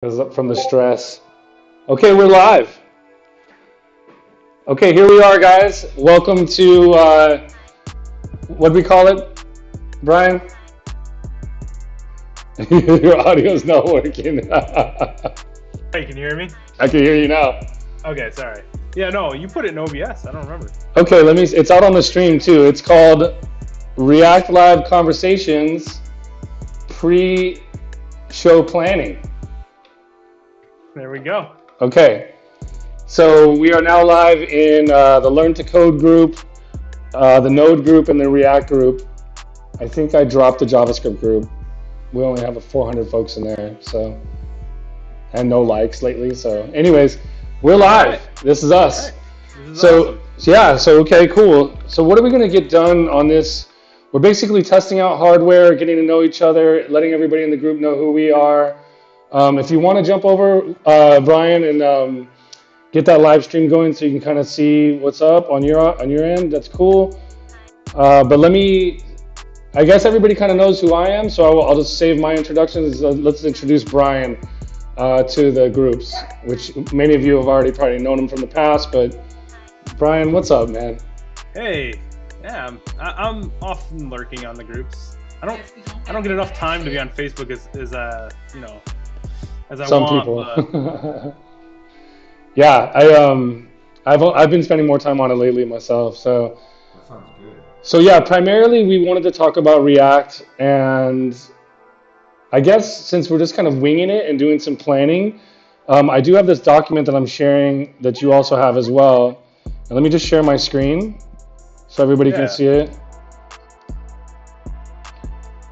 From the stress. Okay, we're live. Okay, here we are, guys. Welcome to what do we call it, Brian? Your audio's not working. I Hey, can you hear me? can hear you now. Okay, sorry. Yeah, no, you put it in OBS. I don't remember. Okay, let me. It's out on the stream too. It's called React Live Conversations Pre-Show Planning. There we go. Okay, so we are now live in the Learn to Code group, the Node group, and the React group. I think I dropped the JavaScript group. We only have 400 folks in there, so, and no likes lately. So, anyways, we're All live. right. This is us. All right. This is So, awesome. yeah, so okay, cool. So, what are we going to get done on this? We're basically testing out hardware, getting to know each other, letting everybody in the group know who we are. If you want to jump over, Brian, and get that live stream going so you can kind of see what's up on your end, that's cool. But I guess everybody kind of knows who I am, so I'll just save my introductions. Let's introduce Brian to the groups, which many of you have already probably known him from the past. But Brian, what's up, man? Hey, yeah, I'm often lurking on the groups. I don't get enough time to be on Facebook as as I Some want. people. Yeah, I've been spending more time on it lately myself. So That sounds good. so yeah, primarily we wanted to talk about React, and I guess since we're just kind of winging it and doing some planning, I do have this document that I'm sharing that you also have as well. And let me just share my screen so everybody can Yeah. see it.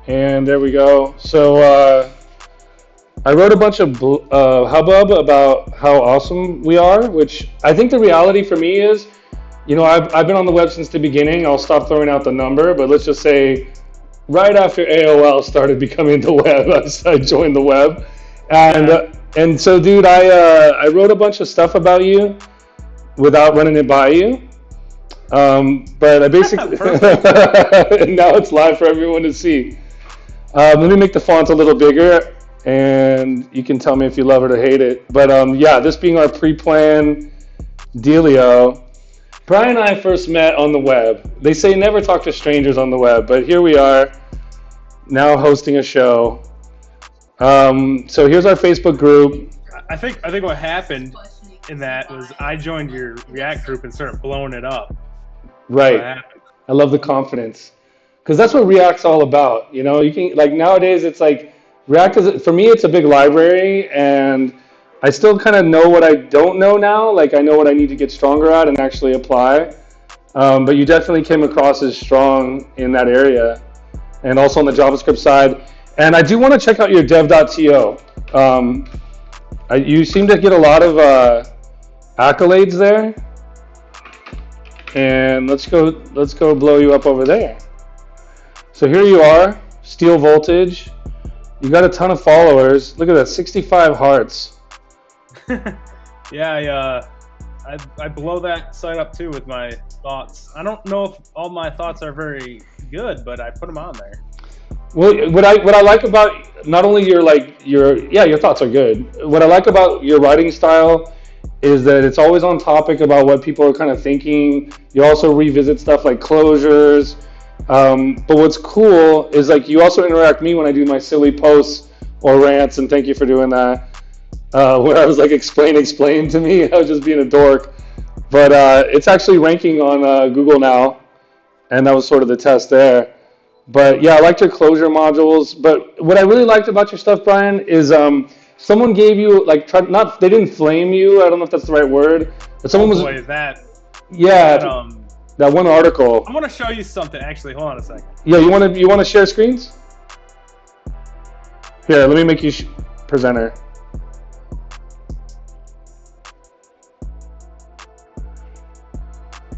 And there we go. So I wrote a bunch of hubbub about how awesome we are, which I think the reality for me is, I've been on the web since the beginning. I'll stop throwing out the number, but let's just say right after AOL started becoming the web, I joined the web, and Yeah. and so, dude, I wrote a bunch of stuff about you without running it by you. But I basically Perfect. and now it's live for everyone to see. Let me make the font a little bigger, and you can tell me if you love it or hate it. But yeah, this being our pre-plan dealio. Brian and I first met on the web. They say never talk to strangers on the web, but here we are now hosting a show. So here's our Facebook group. I think what happened in that was I joined your React group and started blowing it up. What Right. happened? I love the confidence because that's what React's all about. You can like nowadays it's like React is for me it's a big library, and I still kind of know what I don't know now. Like I know what I need to get stronger at and actually apply. But you definitely came across as strong in that area, and also on the JavaScript side. And I do want to check out your dev.to. You seem to get a lot of accolades there, and let's go blow you up over there. So here you are, Steel Voltage. You got a ton of followers. Look at that, 65 hearts. Yeah, I blow that site up too with my thoughts. I don't know if all my thoughts are very good, but I put them on there. Well, what I like about not only your thoughts are good. What I like about your writing style is that it's always on topic about what people are kind of thinking. You also revisit stuff like closures. But what's cool is like you also interact me when I do my silly posts or rants, and thank you for doing that. Where I was like, explain to me. I was just being a dork. But it's actually ranking on Google now, and that was sort of the test there. But yeah, I liked your closure modules. But what I really liked about your stuff, Brian, is someone gave you like not they didn't flame you. I don't know if that's the right word, but someone Oh was boy, that yeah that one article. I want to show you something. Actually, hold on a second. Yeah, you want to share screens? Here, let me make you presenter.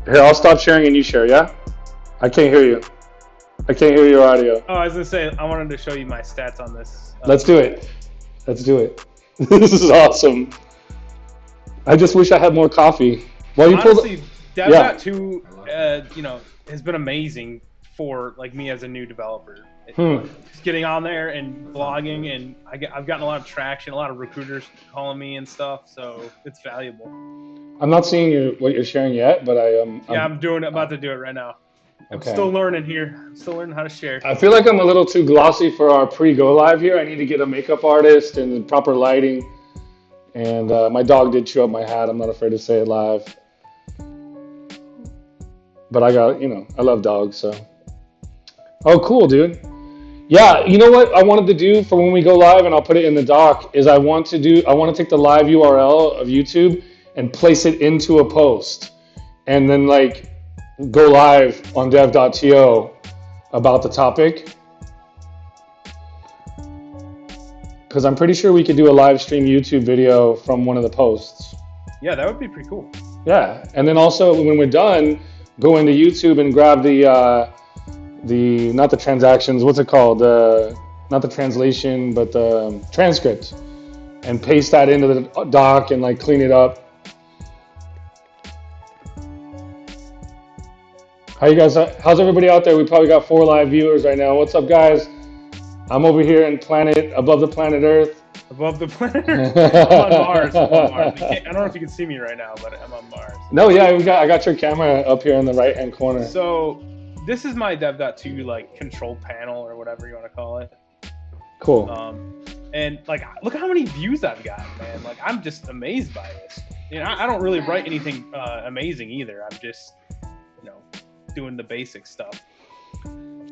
Here, I'll stop sharing and you share. Yeah, I can't hear you. I can't hear your audio. Oh, I was gonna say I wanted to show you my stats on this. Let's do it. Let's do it. This is awesome. I just wish I had more coffee. Well, you pulled. Honestly, Yeah. Dev.2, has been amazing for like me as a new developer. Hmm. Just getting on there and blogging, and I've gotten a lot of traction, a lot of recruiters calling me and stuff, so it's valuable. I'm not seeing what you're sharing yet, but Yeah, about to do it right now. I'm okay. still learning here. I'm still learning how to share. I feel like I'm a little too glossy for our pre-go live here. I need to get a makeup artist and proper lighting. And my dog did chew up my hat. I'm not afraid to say it live. But I got, I love dogs, so. Oh, cool, dude. Yeah, you know what I wanted to do for when we go live, and I'll put it in the doc, is I want to take the live URL of YouTube and place it into a post. And then like go live on dev.to about the topic. Because I'm pretty sure we could do a live stream YouTube video from one of the posts. Yeah, that would be pretty cool. Yeah, and then also when we're done, go into YouTube and grab the not the transactions, what's it called? Not the translation, but the transcript, and paste that into the doc and like clean it up. How's everybody out there? We probably got 4 live viewers right now. What's up, guys? I'm over here above the planet Earth. Above the planet Earth? I'm on Mars. I don't know if you can see me right now, but I'm on Mars. No, yeah, I got your camera up here in the right-hand corner. So this is my dev.to like control panel or whatever you want to call it. Cool. And like, look how many views I've got, man. Like, I'm just amazed by this. I don't really write anything amazing either. I'm just, doing the basic stuff.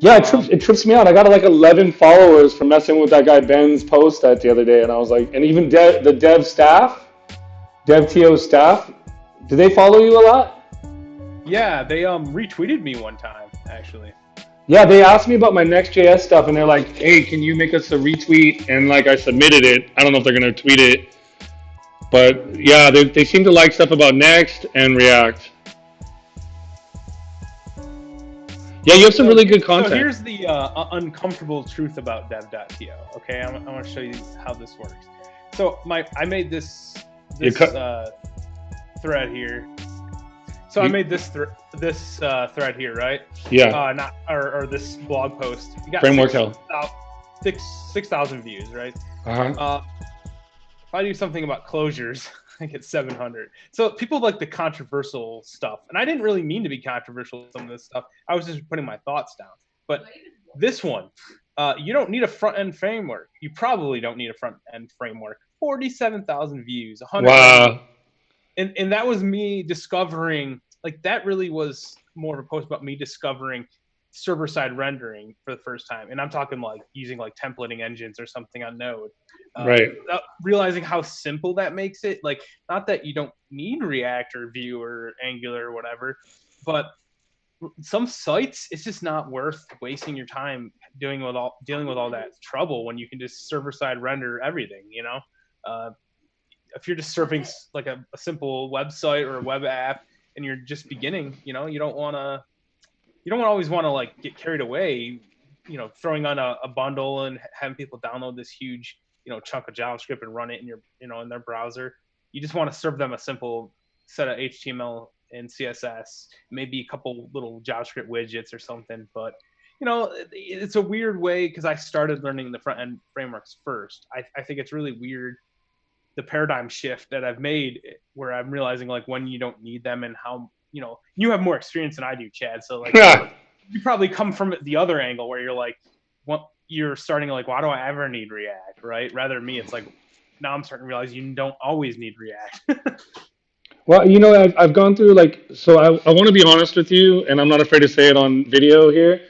Yeah, it trips me out. I got like 11 followers from messing with that guy Ben's post that the other day, and I was like, and even the dev staff, DevTO staff, do they follow you a lot? Yeah, they retweeted me one time actually. Yeah, they asked me about my Next.js stuff, and they're like, "Hey, can you make us a retweet?" And like, I submitted it. I don't know if they're gonna tweet it, but yeah, they seem to like stuff about Next and React. Yeah, you have some really good content. So here's the uncomfortable truth about dev.to. Okay, I want to show you how this works. So I made this thread here. So I made this thread here, right? Yeah. Or this blog post. You got Framework Hell. 6,000 views, right? If I do something about closures, I get 700. So people like the controversial stuff, and I didn't really mean to be controversial with some of this stuff. I was just putting my thoughts down. But this one, you don't need a front-end framework. You probably don't need a front-end framework. 47,000 views. 100. Wow. And that was me discovering, like, that really was more of a post about me discovering server-side rendering for the first time. And I'm talking like using like templating engines or something on Node. Right. Realizing how simple that makes it. Like, not that you don't need React or Vue or Angular or whatever, but some sites, it's just not worth wasting your time dealing with all that trouble when you can just server-side render everything, if you're just serving like a simple website or a web app and you're just beginning, you don't always want to like get carried away, throwing on a bundle and having people download this huge, chunk of JavaScript and run it in your, in their browser. You just want to serve them a simple set of HTML and CSS, maybe a couple little JavaScript widgets or something. But, it's a weird way because I started learning the front end frameworks first. I think it's really weird, the paradigm shift that I've made where I'm realizing like when you don't need them and how, you have more experience than I do, Chad. So like you probably come from the other angle where you're like, you're starting like, why do I ever need React, right? Rather than me, it's like, now I'm starting to realize you don't always need React. Well, I've gone through so I want to be honest with you, and I'm not afraid to say it on video here,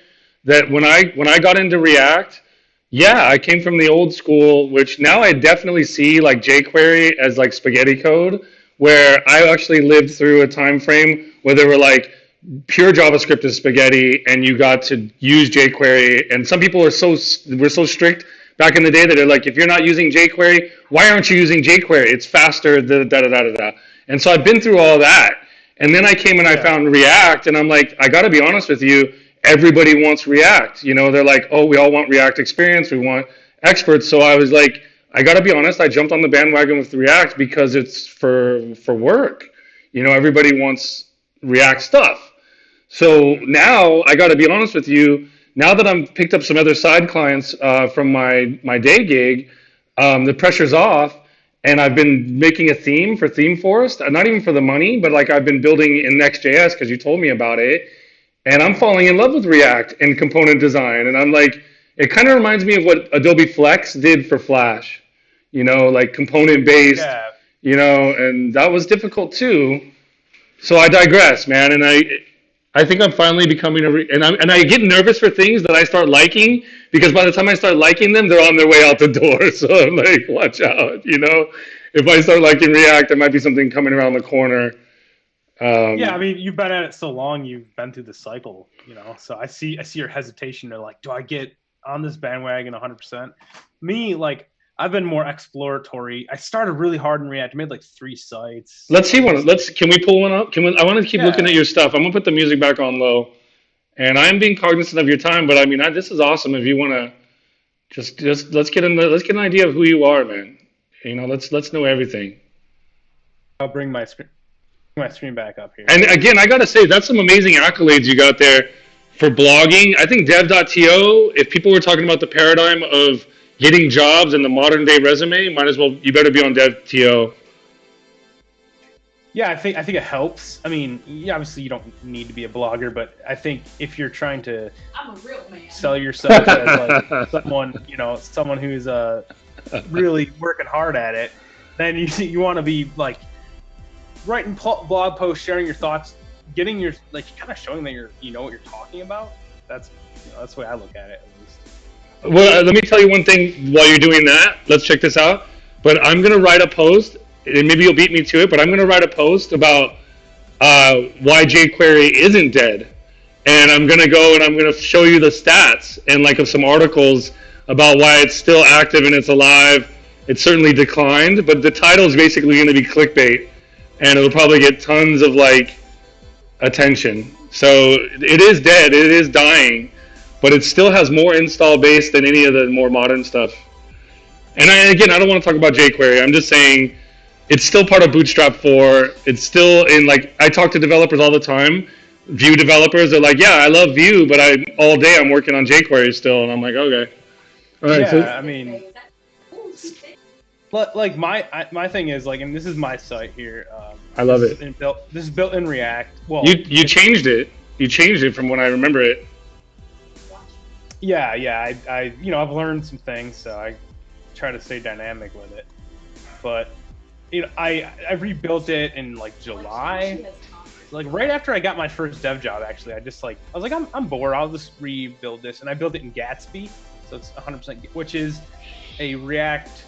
that when I got into React, yeah, I came from the old school, which now I definitely see like jQuery as like spaghetti code, where I actually lived through a time frame where they were like, pure JavaScript is spaghetti, and you got to use jQuery. And some people were so strict back in the day that they're like, if you're not using jQuery, why aren't you using jQuery? It's faster, da da da da da. And so I've been through all that. And then I came and I found React, and I'm like, I got to be honest with you, everybody wants React. They're like, oh, we all want React experience, we want experts. So I was like, I got to be honest, I jumped on the bandwagon with React because it's for work. Everybody wants React stuff. So now I got to be honest with you. now that I'm picked up some other side clients from my day gig, the pressure's off, and I've been making a theme for Theme Forest. Not even for the money, but like I've been building in Next.js because you told me about it, and I'm falling in love with React and component design. And I'm like, it kind of reminds me of what Adobe Flex did for Flash, like component based, Yeah. and that was difficult too. So I digress, man, and I think I'm finally becoming and I get nervous for things that I start liking because by the time I start liking them, they're on their way out the door. So I'm like, watch out. If I start liking React, there might be something coming around the corner. Yeah, I mean, you've been at it so long, you've been through the cycle, So I see your hesitation. They're like, do I get on this bandwagon 100%? Me, like, I've been more exploratory. I started really hard in React. I made like 3 sites. Let's see one. Can we pull one up? I want to keep looking at your stuff. I'm gonna put the music back on low, and I am being cognizant of your time. But I mean, this is awesome. If you want to, just let's get an idea of who you are, man. Let's know everything. I'll bring my screen back up here. And again, I gotta say that's some amazing accolades you got there for blogging. I think dev.to, if people were talking about the paradigm of getting jobs in the modern day resume, you better be on dev.to. Yeah, I think it helps. I mean, obviously you don't need to be a blogger, but I think if you're trying to sell yourself as like someone who's really working hard at it, then you want to be like writing blog posts, sharing your thoughts, getting your kind of showing that you know what you're talking about. That's the way I look at it, at least. Well, let me tell you one thing while you're doing that. Let's check this out. But I'm gonna write a post, and maybe you'll beat me to it. But I'm gonna write a post about why jQuery isn't dead, and I'm gonna go and I'm gonna show you the stats and like of some articles about why it's still active and it's alive. It certainly declined, but the title is basically going to be clickbait, and it'll probably get tons of attention. So it is dead, it is dying, but it still has more install base than any of the more modern stuff. And I don't want to talk about jQuery. I'm just saying it's still part of Bootstrap 4. It's still in I talk to developers all the time. Vue developers are like, yeah, I love Vue, but all day I'm working on jQuery still, and I'm like, okay. All right, yeah, I mean, like my thing is and this is my site here. I love it. This is built in React. Well, you changed it. You changed it from when I remember it. Yeah. I've learned some things, so I try to stay dynamic with it. But I rebuilt it in July. Right after I got my first dev job, actually, I was like, I'm bored. I'll just rebuild this, and I built it in Gatsby. So it's 100%, which is a React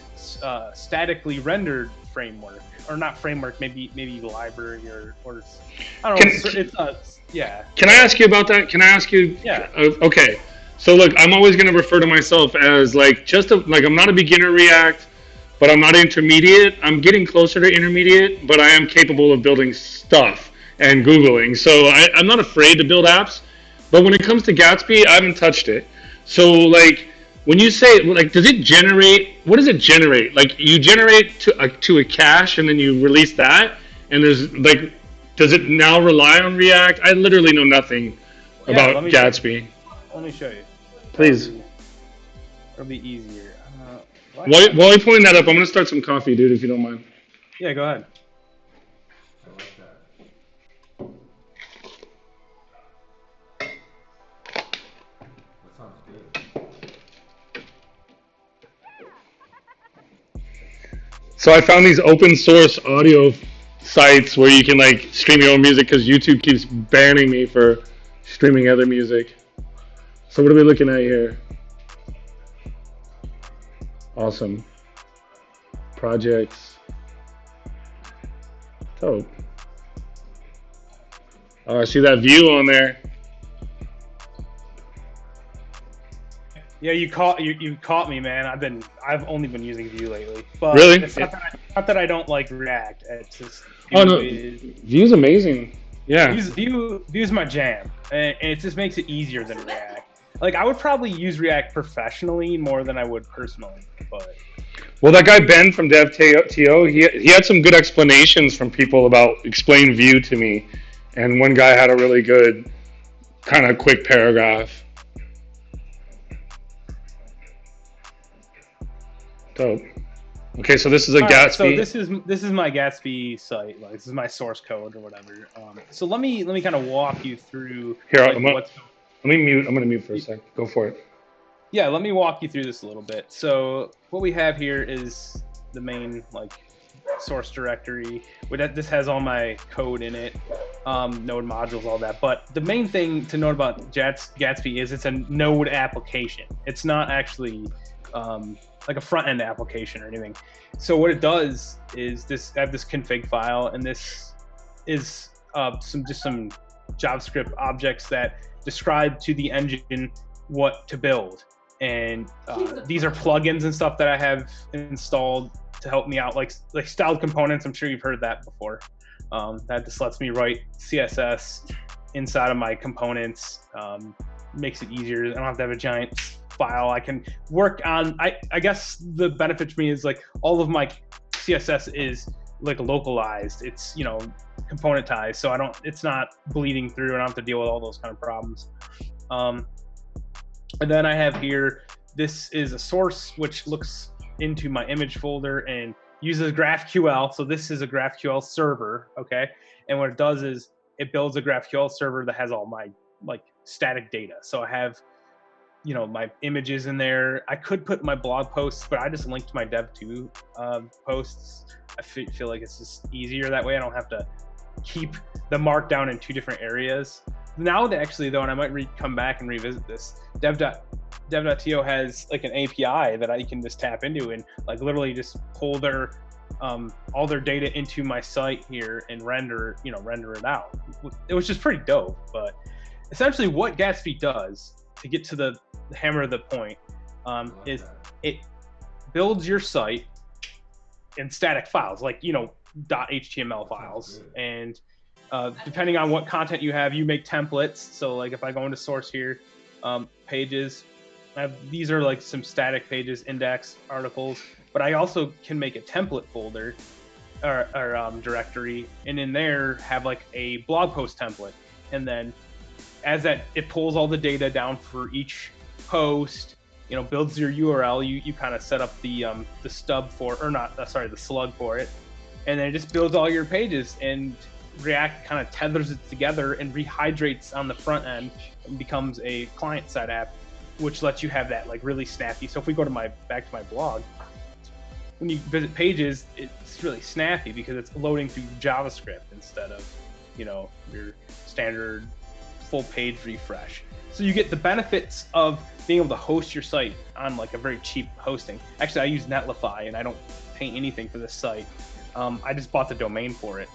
statically rendered framework, or not framework, maybe library or I don't know. Yeah. Can I ask you about that? Can I ask you? Yeah. Okay. So look, I'm always going to refer to myself as I'm not a beginner React, but I'm not intermediate. I'm getting closer to intermediate, but I am capable of building stuff and Googling. So I'm not afraid to build apps, but when it comes to Gatsby, I haven't touched it. So when you say does it generate? What does it generate? You generate to a cache and then you release that, and there's does it now rely on React? I literally know nothing about Gatsby. Let me show you. Please. It'll be easier. While you're pulling that up, I'm gonna start some coffee, dude, if you don't mind. Yeah, go ahead. So I found these open source audio sites where you can stream your own music because YouTube keeps banning me for streaming other music. So what are we looking at here? Awesome. Projects. Dope. Oh, I see that view on there. Yeah, you caught me, man. I've only been using Vue lately. But really? It's not that I don't like React. It's just Vue's amazing. Yeah. Vue's my jam, and it just makes it easier than React. I would probably use React professionally more than I would personally, but. Well, that guy Ben from dev.to, he had some good explanations from people about explain Vue to me, and one guy had a really good kind of quick paragraph. Dope. Okay, so this is a All right, so Gatsby. this is my Gatsby site. Like this is my source code or whatever. So let me kind of walk you through Here, like what's let me mute. I'm gonna mute for a sec. Go for it. yeah. Let me walk you through this a little bit. So what we have here is the main like source directory. This has all my code in it, Node modules, all that. But the main thing to note about Gatsby is it's a Node application. It's not actually like a front end application or anything. So what it does is I have this config file, and this is some JavaScript objects that describe to the engine what to build. And these are plugins and stuff that I have installed to help me out, like styled components. I'm sure you've heard that before. That just lets me write CSS inside of my components. Makes it easier. I don't have to have a giant file. I can work on. I guess the benefit to me is like all of my CSS is like localized. It's componentized, so it's not bleeding through, and I don't have to deal with all those kind of problems. And then I have here, this is a source which looks into my image folder and uses GraphQL. So this is a GraphQL server, okay? And what it does is it builds a GraphQL server that has all my like static data. So I have, my images in there. I could put my blog posts, but I just linked my Dev.to posts. I feel like it's just easier that way. I don't have to keep the markdown in two different areas. Now that actually though, and I might come back and revisit this, Dev.to has like an API that I can just tap into and like literally just pull their all their data into my site here and render it out. It was just pretty dope. But essentially what Gatsby does, to get to the hammer of the point, is it builds your site in static files, like .html files, and depending on what content you have, you make templates. So like if I go into source here, pages, these are like some static pages, index, articles, but I also can make a template folder or directory, and in there have like a blog post template. And then as that, it pulls all the data down for each post, builds your URL. You kind of set up the stub for, or not, the slug for it. And then it just builds all your pages, and React kind of tethers it together and rehydrates on the front end and becomes a client-side app, which lets you have that like really snappy. So if we go to back to my blog, when you visit pages, it's really snappy because it's loading through JavaScript instead of, your standard full page refresh. So you get the benefits of being able to host your site on like a very cheap hosting. Actually, I use Netlify, and I don't pay anything for this site. I just bought the domain for it.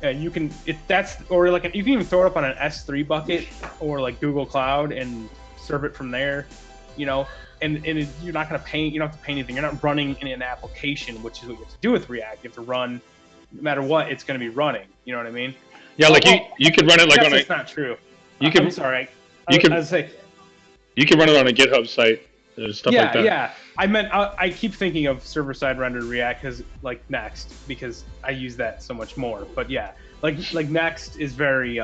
And you can, you can even throw it up on an S3 bucket or like Google Cloud and serve it from there, and you're not going to pay, you don't have to pay anything. You're not running in an application, which is what you have to do with React. You have to run, no matter what, it's going to be running. You know what I mean? Yeah, like you could run it like on a. That's not true. I'm sorry. You could run it on a GitHub site. Stuff like that. Yeah. I keep thinking of server-side rendered React because like Next, because I use that so much more. But yeah, like Next is very you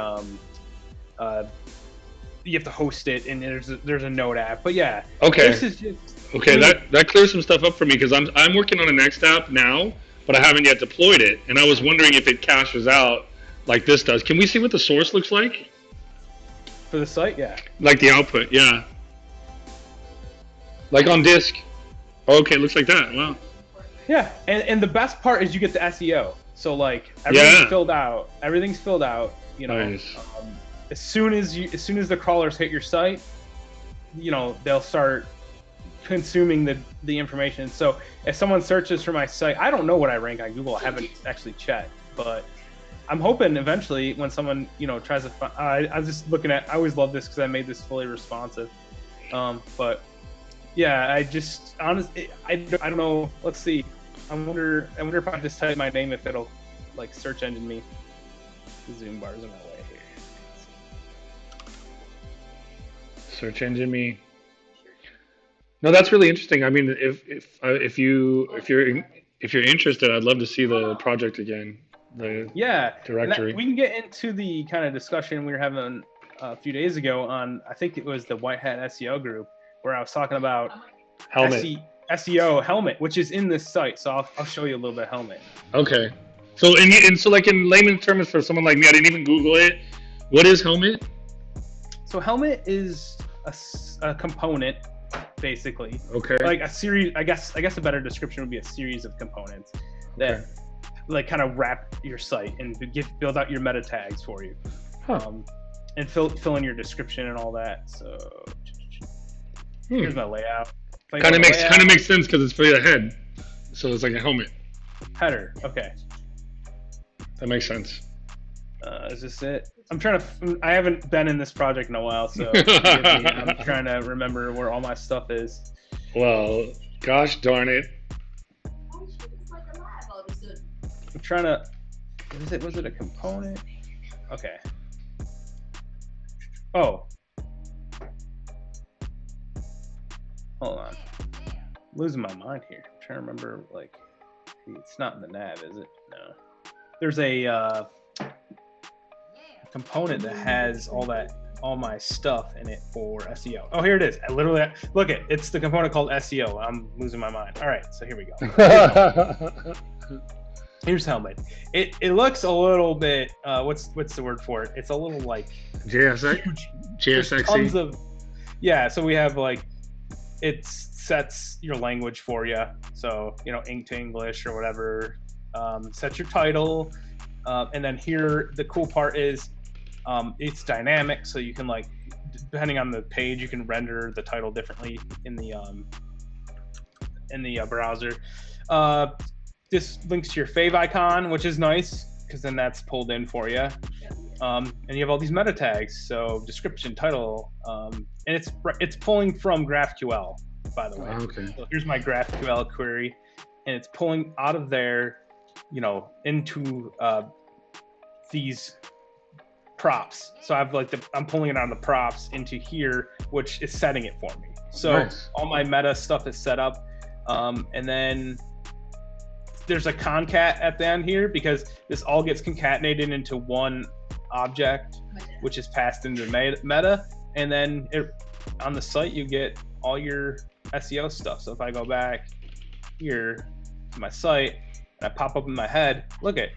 have to host it, and there's a Node app. But yeah. Okay. This is just, that clears some stuff up for me because I'm working on a Next app now, but I haven't yet deployed it, and I was wondering if it caches out like this does. Can we see what the source looks like? For the site, yeah. Like the output, yeah. Like on disk. Okay, it looks like that. Wow. Yeah, and the best part is you get the SEO. So like everything's filled out. Everything's filled out. Nice. As soon as the crawlers hit your site, they'll start consuming the information. So if someone searches for my site, I don't know what I rank on Google. I haven't actually checked, but I'm hoping eventually when someone tries to find, I was just looking at. I always love this because I made this fully responsive. But yeah, I just honestly I don't know. Let's see. I wonder if I just type my name if it'll like search engine me. The Zoom bars in my way here. Search engine me. No, that's really interesting. I mean, if you're interested, I'd love to see the project again. The directory. We can get into the kind of discussion we were having a few days ago on, I think it was the White Hat SEO group, where I was talking about Helmet. SEO helmet, which is in this site. So I'll show you a little bit of helmet. Okay. So and so like in layman's terms for someone like me, I didn't even Google it. What is helmet? So helmet is a component, basically. Okay. Like a series. I guess a better description would be a series of components that like kind of wrap your site and build out your meta tags for you, and fill in your description and all that. So here's my layout. Kind of makes sense because it's for the head, so it's like a helmet. Header. Okay. That makes sense. Is this it? I haven't been in this project in a while, so I'm trying to remember where all my stuff is. Well, gosh darn it. I'm trying to. Was it a component? Okay. Oh. Hold on. I'm losing my mind here. I'm trying to remember, like, it's not in the nav, is it? No. There's a component that has all my stuff in it for SEO. Oh, here it is. I literally look at it's the component called SEO. I'm losing my mind. All right, so here we go. Here's helmet. It looks a little bit what's the word for it? It's a little like JSX. Tons of so we have like it sets your language for you. So, Ink to English or whatever. Set your title. And then here the cool part is it's dynamic, so you can like depending on the page you can render the title differently in the browser. This links to your fave icon, which is nice because then that's pulled in for you. And you have all these meta tags, so description, title, and it's pulling from GraphQL, by the way. Okay. So here's my GraphQL query, and it's pulling out of there, into these props. So I'm pulling it on the props into here, which is setting it for me. So nice. All my meta stuff is set up, and then there's a concat at the end here because this all gets concatenated into one object, which is passed into meta, and then on the site you get all your SEO stuff. So if I go back here to my site and I pop up in my head, look at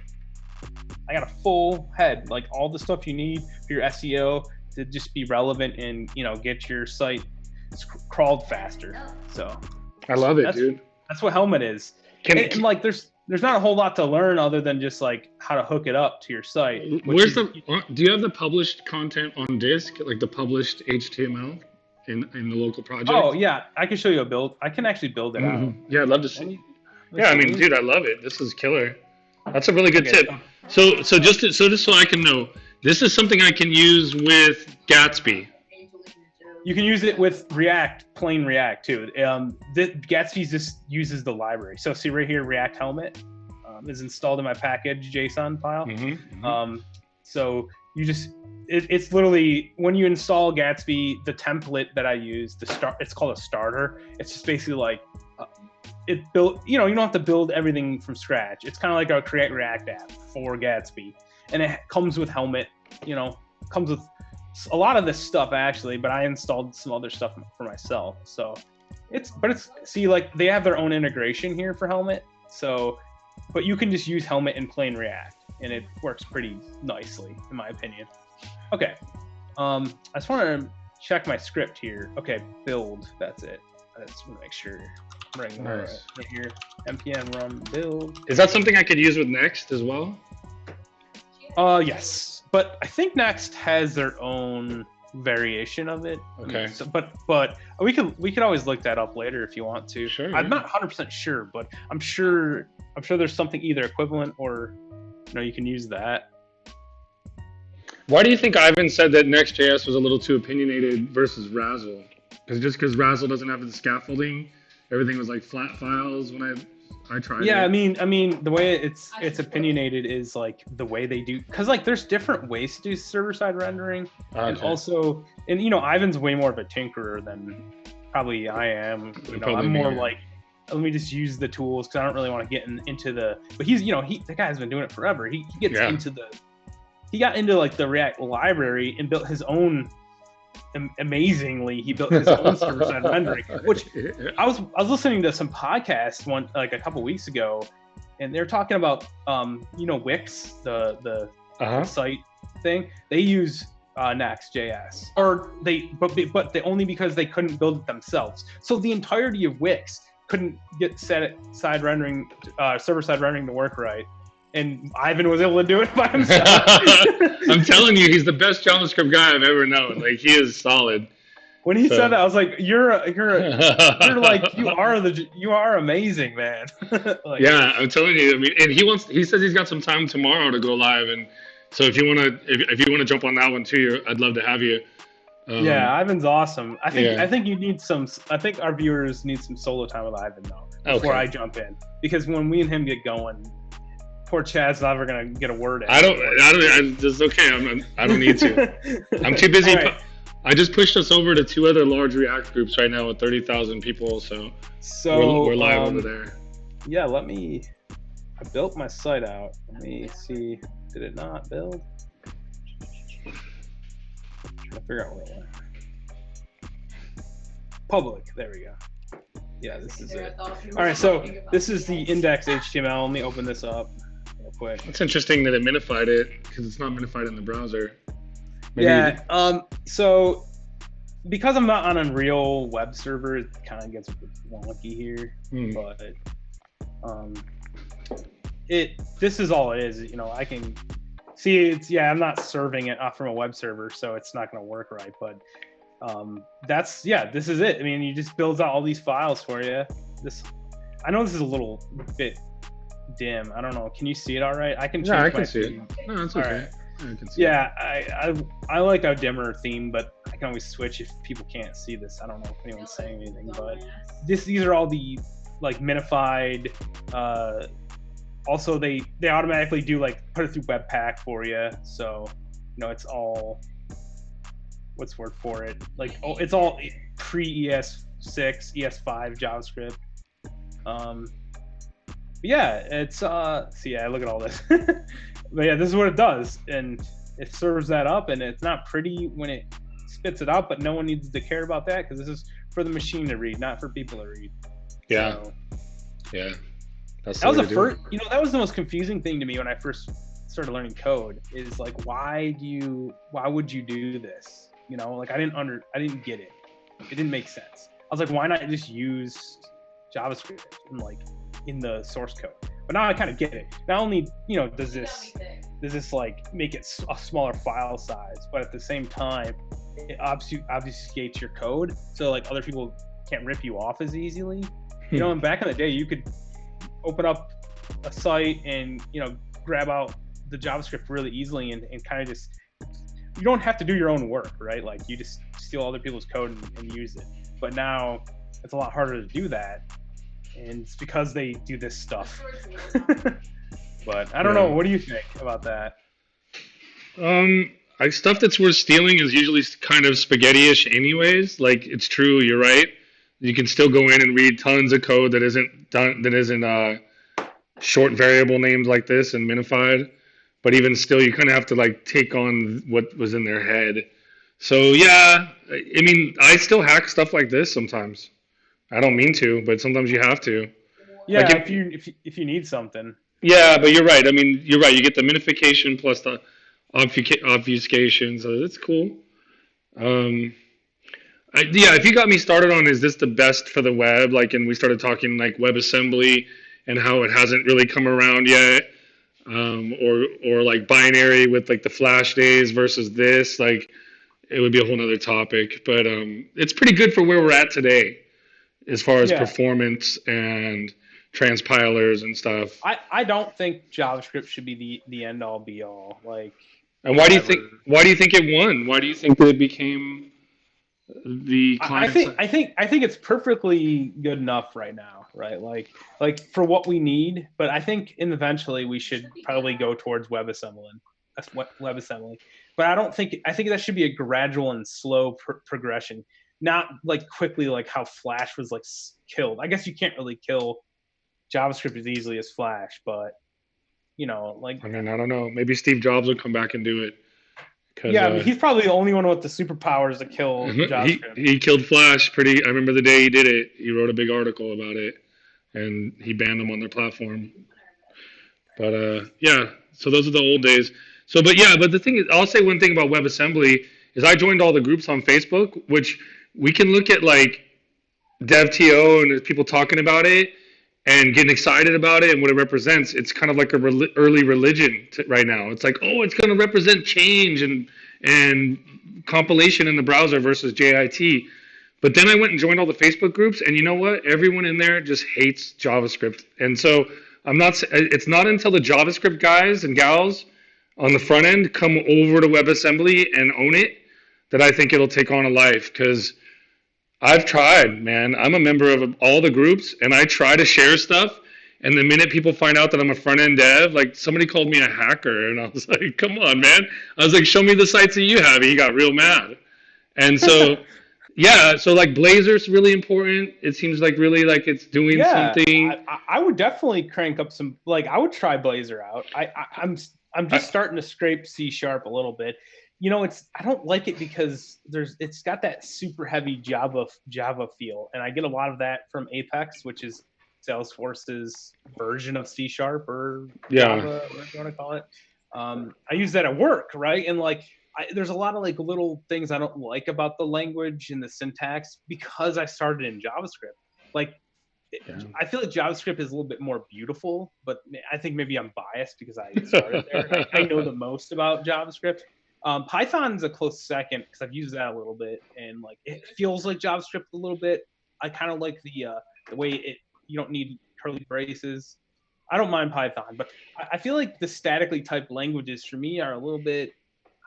I got a full head, like all the stuff you need for your SEO to just be relevant and get your site crawled faster. So I love it, dude. That's what helmet is. And like there's not a whole lot to learn other than just like how to hook it up to your site. Do you have the published content on disk, like the published HTML in the local project? Oh yeah, I can show you a build. I can actually build it out. Yeah, I'd love to see. Yeah, I mean, dude, I love it. This is killer. That's a really good tip. So just so I can know, this is something I can use with Gatsby. You can use it with React, plain React too. Gatsby just uses the library. So see right here, React Helmet is installed in my package JSON file. So you just it's literally when you install Gatsby, the template that I use, it's called a starter. It's just basically like it built. You don't have to build everything from scratch. It's kind of like a Create React app for Gatsby, and it comes with Helmet. Comes with a lot of this stuff actually, but I installed some other stuff for myself. So like they have their own integration here for Helmet. So, but you can just use Helmet in plain React and it works pretty nicely in my opinion. Okay. I just want to check my script here. Okay. Build. That's it. I just want to make sure. Right here. npm run build. Is that something I could use with Next as well? Yes, but I think Next has their own variation of it. Okay. So, but we could always look that up later if you want to. Sure. I'm not 100% sure, but I'm sure there's something either equivalent or you can use that. Why do you think Ivan said that Next.js was a little too opinionated versus Razzle? Because Razzle doesn't have the scaffolding, everything was like flat files when I tried. Yeah, it. I mean, the way it's opinionated is like the way they do, because like there's different ways to do server-side rendering, and also, Ivan's way more of a tinkerer than probably I am. I'm more like, let me just use the tools because I don't really want to get into the. But he's, the guy's been doing it forever. He gets into he got into like the React library and built his own amazingly. He built his own server-side rendering, which I was listening to some podcast like a couple weeks ago, and they're talking about Wix, the site thing. They use Next.js, or but they only because they couldn't build it themselves. So the entirety of Wix couldn't get server-side rendering to work right, and Ivan was able to do it by himself. I'm telling you, he's the best JavaScript guy I've ever known. Like, he is solid. When he said that, I was like, "You're like you are amazing, man." Like, yeah, I'm telling you. I mean, and he says he's got some time tomorrow to go live, and so if you wanna jump on that one too, I'd love to have you. Yeah, Ivan's awesome. I think you need some. I think our viewers need some solo time with Ivan though before I jump in, because when we and him get going, poor Chad's never gonna get a word in. I don't. It's okay. I don't need to. I'm too busy. Right. I just pushed us over to 2 other large React groups right now with 30,000 people, so we're live over there. Yeah, I built my site out. Let me see. Did it not build? Trying to figure out where it went. Public. There we go. Yeah, this is it. All right, so this is the index HTML. Let me open this up real quick. It's interesting that it minified it, because it's not minified in the browser. Maybe. Yeah. So because I'm not on Unreal web server, it kind of gets wonky here. But this is all it is. I can see I'm not serving it off from a web server, so it's not going to work right. But this is it. I mean, it just builds out all these files for you. I know this is a little bit dim. I don't know. Can you see it all right? I can. Yeah, I can see it. No, it's okay. Yeah, I like a dimmer theme, but I can always switch if people can't see this. I don't know if anyone's saying anything, but these are all the like minified. Also, they automatically do put it through Webpack for you, so it's all what's the word for it? It's all pre ES6, ES5 JavaScript. Yeah, it's look at all this. But yeah, this is what it does, and it serves that up, and it's not pretty when it spits it out, but no one needs to care about that because this is for the machine to read, not for people to read. Yeah. So, yeah. That was the first. That was the most confusing thing to me when I first started learning code. Is why would you do this? I didn't get it. It didn't make sense. I was like, why not just use JavaScript in the source code? But now I kind of get it. Not only does this make it a smaller file size, but at the same time it obfuscates your code, so other people can't rip you off as easily. And back in the day, you could open up a site and grab out the JavaScript really easily and kind of just, you don't have to do your own work, right? You just steal other people's code and use it. But now it's a lot harder to do that. And it's because they do this stuff. But I don't know. What do you think about that? Stuff that's worth stealing is usually kind of spaghetti-ish anyways. It's true, you're right. You can still go in and read tons of code that isn't short variable names like this and minified. But even still, you kind of have to take on what was in their head. So yeah, I mean, I still hack stuff like this sometimes. I don't mean to, but sometimes you have to. Yeah, if you need something. Yeah, but you're right. I mean, you're right. You get the minification plus the obfuscation, so that's cool. If you got me started on, is this the best for the web? And we started talking WebAssembly and how it hasn't really come around yet, or binary with the Flash days versus this. It would be a whole nother topic, but it's pretty good for where we're at today, as far as performance and transpilers and stuff. I don't think JavaScript should be the end all be all. And why do you think it won? Why do you think that it became the client? I think it's perfectly good enough right now, right? For what we need, but I think eventually we should probably go towards WebAssembly. But I think that should be a gradual and slow progression, not quickly how Flash was killed. I guess you can't really kill JavaScript as easily as Flash, but I mean, I don't know. Maybe Steve Jobs will come back and do it, because Yeah, I mean, he's probably the only one with the superpowers to kill JavaScript. he killed Flash pretty. I remember the day he did it. He wrote a big article about it, and he banned them on their platform. But yeah, so those are the old days. So, but yeah, but the thing is, I'll say one thing about WebAssembly is I joined all the groups on Facebook, which we can look at like DevTO and there's people talking about it and getting excited about it and what it represents. It's kind of like a early religion right now. It's like, oh, it's going to represent change and compilation in the browser versus JIT. But then I went and joined all the Facebook groups, and you know what? Everyone in there just hates JavaScript. And so I'm not. It's not until the JavaScript guys and gals on the front end come over to WebAssembly and own it that I think it'll take on a life. Because I've tried, man. I'm a member of all the groups, and I try to share stuff. And the minute people find out that I'm a front end dev, like somebody called me a hacker, and I was like, "Come on, man!" I was like, "Show me the sites that you have." And he got real mad. And so, yeah, so like Blazor's really important. It seems like really like it's doing Yeah, something. I would definitely crank up some. Like, I would try Blazor out. I'm just starting to scrape C# a little bit. You know, I don't like it because it's got that super heavy Java feel, and I get a lot of that from Apex, which is Salesforce's version of C# or Yeah. Java, whatever you want to call it. I use that at work, right? And like, there's a lot of like little things I don't like about the language and the syntax because I started in JavaScript. Like, Yeah. I feel like JavaScript is a little bit more beautiful, but I think maybe I'm biased because I started there. I know the most about JavaScript. Python's a close second because I've used that a little bit, and like it feels like JavaScript a little bit. I kind of like the way you don't need curly braces. I don't mind Python, but I feel like the statically typed languages for me are a little bit.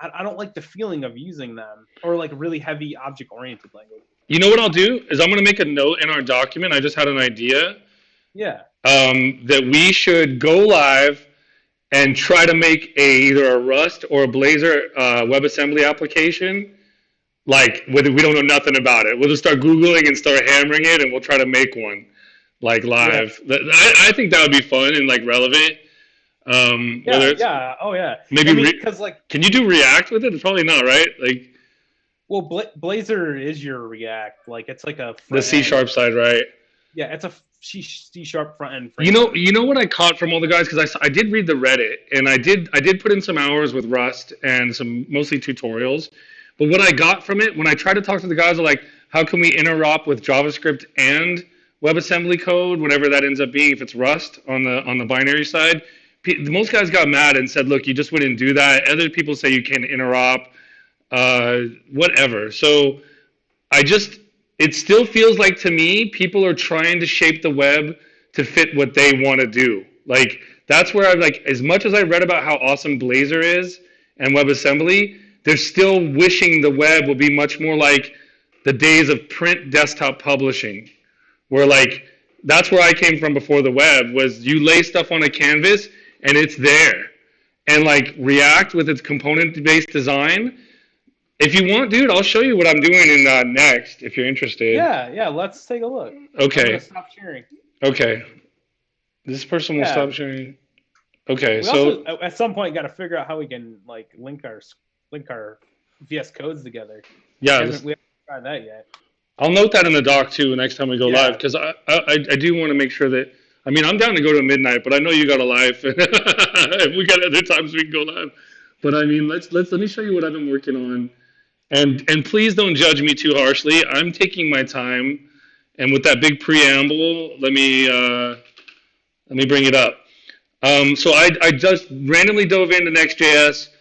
I don't like the feeling of using them, or like really heavy object oriented language. You know what I'll do is I'm going to make a note in our document. I just had an idea Yeah. that we should go live and try to make either a Rust or a Blazor WebAssembly application. Like we don't know nothing about it. We'll just start Googling and start hammering it, and we'll try to make one like live. Yeah. I think that would be fun and like relevant. Yeah. Oh yeah. Maybe because like, can you do React with it? It's probably not, right? Like, well, Blazor is your React. Like, it's like the C# side, right? Yeah, it's a C# front end. You know what I caught from all the guys, because I did read the Reddit, and I did put in some hours with Rust and some mostly tutorials. But what I got from it when I tried to talk to the guys, are like, how can we interop with JavaScript and WebAssembly code, whatever that ends up being, if it's Rust on the binary side. Most guys got mad and said, look, you just wouldn't do that. Other people say you can interop, whatever. So it still feels like to me, people are trying to shape the web to fit what they want to do. Like, that's where as much as I read about how awesome Blazor is and WebAssembly, they're still wishing the web will be much more like the days of print desktop publishing, where like, that's where I came from before the web, was you lay stuff on a canvas and it's there. And like React with its component-based design, if you want, dude, I'll show you what I'm doing in Next, if you're interested. Yeah, let's take a look. Okay. I'm gonna stop sharing. Okay. This person will stop sharing. Okay, we also, at some point, got to figure out how we can like link our VS Codes together. Yeah. We haven't tried that yet. I'll note that in the doc too next time we go live, because I do want to make sure that, I mean, I'm down to go to midnight, but I know you got a life. We got other times we can go live. But I mean, let me show you what I've been working on. And please don't judge me too harshly. I'm taking my time, and with that big preamble, let me bring it up. So I just randomly dove into Next.js.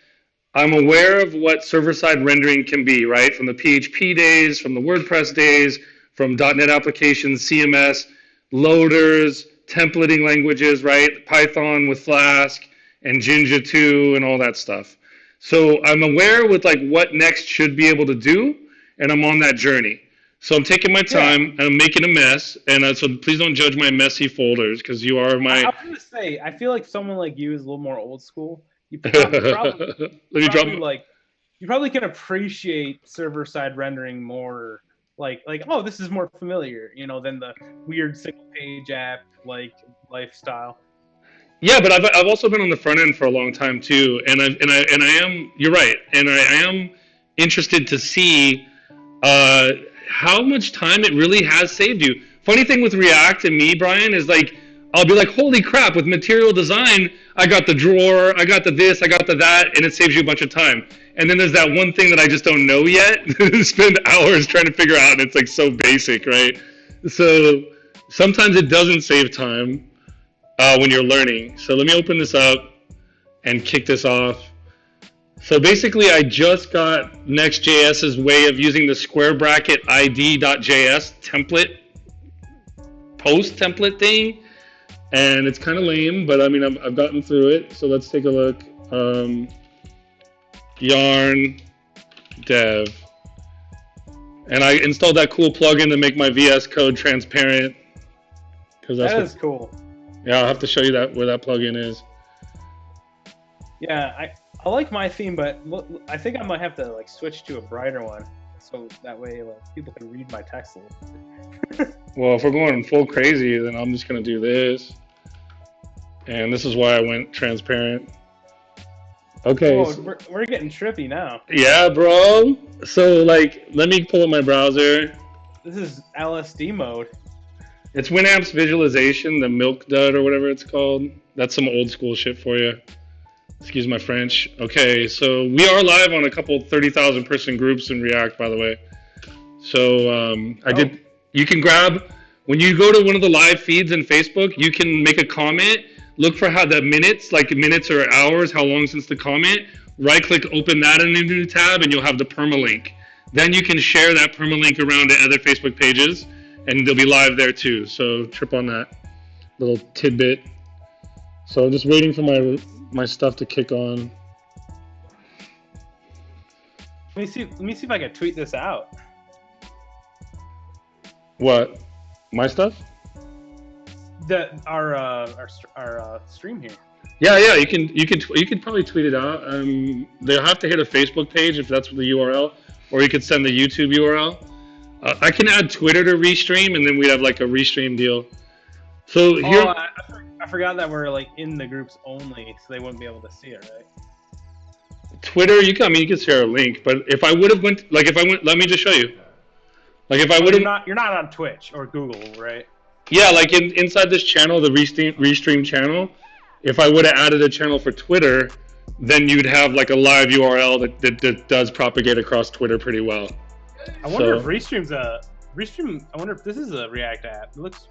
I'm aware of what server-side rendering can be, right? From the PHP days, from the WordPress days, from .NET applications, CMS, loaders, templating languages, right? Python with Flask and Jinja 2 and all that stuff. So I'm aware with like what Next should be able to do, and I'm on that journey. So I'm taking my time, and I'm making a mess, and so please don't judge my messy folders, because you are my... I was going to say, I feel like someone like you is a little more old school. You probably can appreciate server-side rendering more, like oh, this is more familiar, than the weird single-page app like lifestyle. Yeah, but I've also been on the front end for a long time too, and I am. You're right, and I am interested to see uh, how much time it really has saved you. Funny thing with React and me, Brian, is like I'll be like, holy crap! With material design, I got the drawer, I got the this, I got the that, and it saves you a bunch of time. And then there's that one thing that I just don't know yet. Spend hours trying to figure out, and it's like so basic, right? So sometimes it doesn't save time when you're learning. So let me open this up and kick this off. So basically, I just got Next.js's way of using the square bracket ID.js template, post template thing. And it's kind of lame, but I mean, I've gotten through it. So let's take a look. Yarn dev. And I installed that cool plugin to make my VS Code transparent. That is cool. Yeah, I'll have to show you that where that plugin is. Yeah, I like my theme, but I think I might have to like switch to a brighter one, so that way like people can read my text a little. Well, if we're going full crazy, then I'm just gonna do this. And this is why I went transparent. Okay. Oh, we're getting trippy now. Yeah, bro. So like, let me pull up my browser. This is LSD mode. It's Winamp's visualization, the milk dud or whatever it's called. That's some old school shit for you. Excuse my French. Okay, so we are live on a couple 30,000 person groups in React, by the way. So you can grab, when you go to one of the live feeds in Facebook, you can make a comment, look for how the minutes, like minutes or hours, how long since the comment, right click, open that in a new tab, and you'll have the permalink. Then you can share that permalink around to other Facebook pages, and they'll be live there too. So trip on that little tidbit. So I'm just waiting for my stuff to kick on. Let me see if I can tweet this out. What? My stuff? Our stream here. Yeah. You can probably tweet it out. They'll have to hit a Facebook page if that's the URL, or you could send the YouTube URL. I can add Twitter to Restream, and then we'd have like a Restream deal. So here. Oh, I forgot that we're like in the groups only, so they wouldn't be able to see it, right? Twitter, you can share a link, but if I would have went, let me just show you. Like if I would have. You're not on Twitch or Google, right? Yeah, like inside this channel, the Restream channel, if I would have added a channel for Twitter, then you'd have like a live URL that does propagate across Twitter pretty well. I wonder if Restream's I wonder if this is a React app. It looks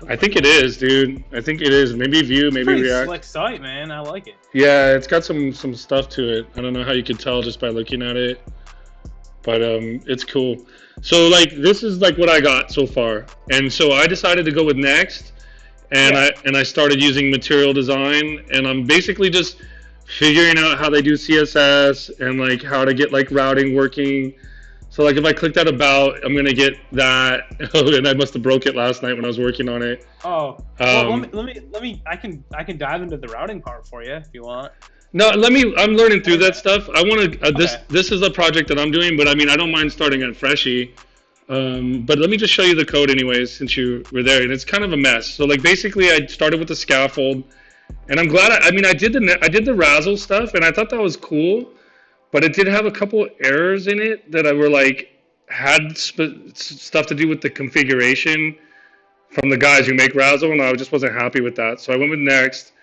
I think it is, dude. I think it is. Maybe Vue, maybe React. Slick site, man. I like it. Yeah, it's got some stuff to it. I don't know how you could tell just by looking at it, but it's cool. So like this is like what I got so far, and so I decided to go with Next, and I started using Material Design, and I'm basically just figuring out how they do CSS and like how to get like routing working. So like if I click that about, I'm gonna get that, and I must have broke it last night when I was working on it. Oh, well, let me. I can dive into the routing part for you if you want. No, I'm learning through that stuff. I want to. This is a project that I'm doing, but I mean I don't mind starting on Freshie. But let me just show you the code anyways, since you were there, and it's kind of a mess. So like basically I started with the scaffold, and I'm glad. I did the Razzle stuff, and I thought that was cool. But it did have a couple errors in it that had stuff to do with the configuration from the guys who make Razzle, and I just wasn't happy with that. So I went with Next,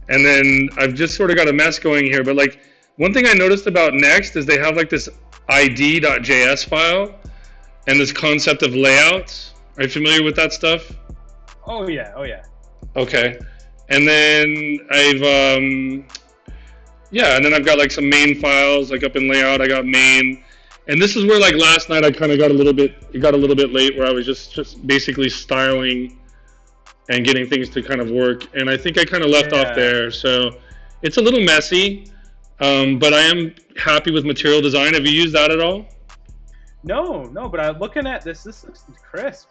and then I've just sort of got a mess going here. But like one thing I noticed about Next is they have like this ID.js file and this concept of layouts. Are you familiar with that stuff? Oh yeah. Okay, and then and then I've got like some main files, like up in layout, I got main. And this is where like last night I kind of got a little bit late where I was just basically styling and getting things to kind of work. And I think I kind of left off there. So it's a little messy, but I am happy with Material Design. Have you used that at all? No, but I'm looking at this looks crisp.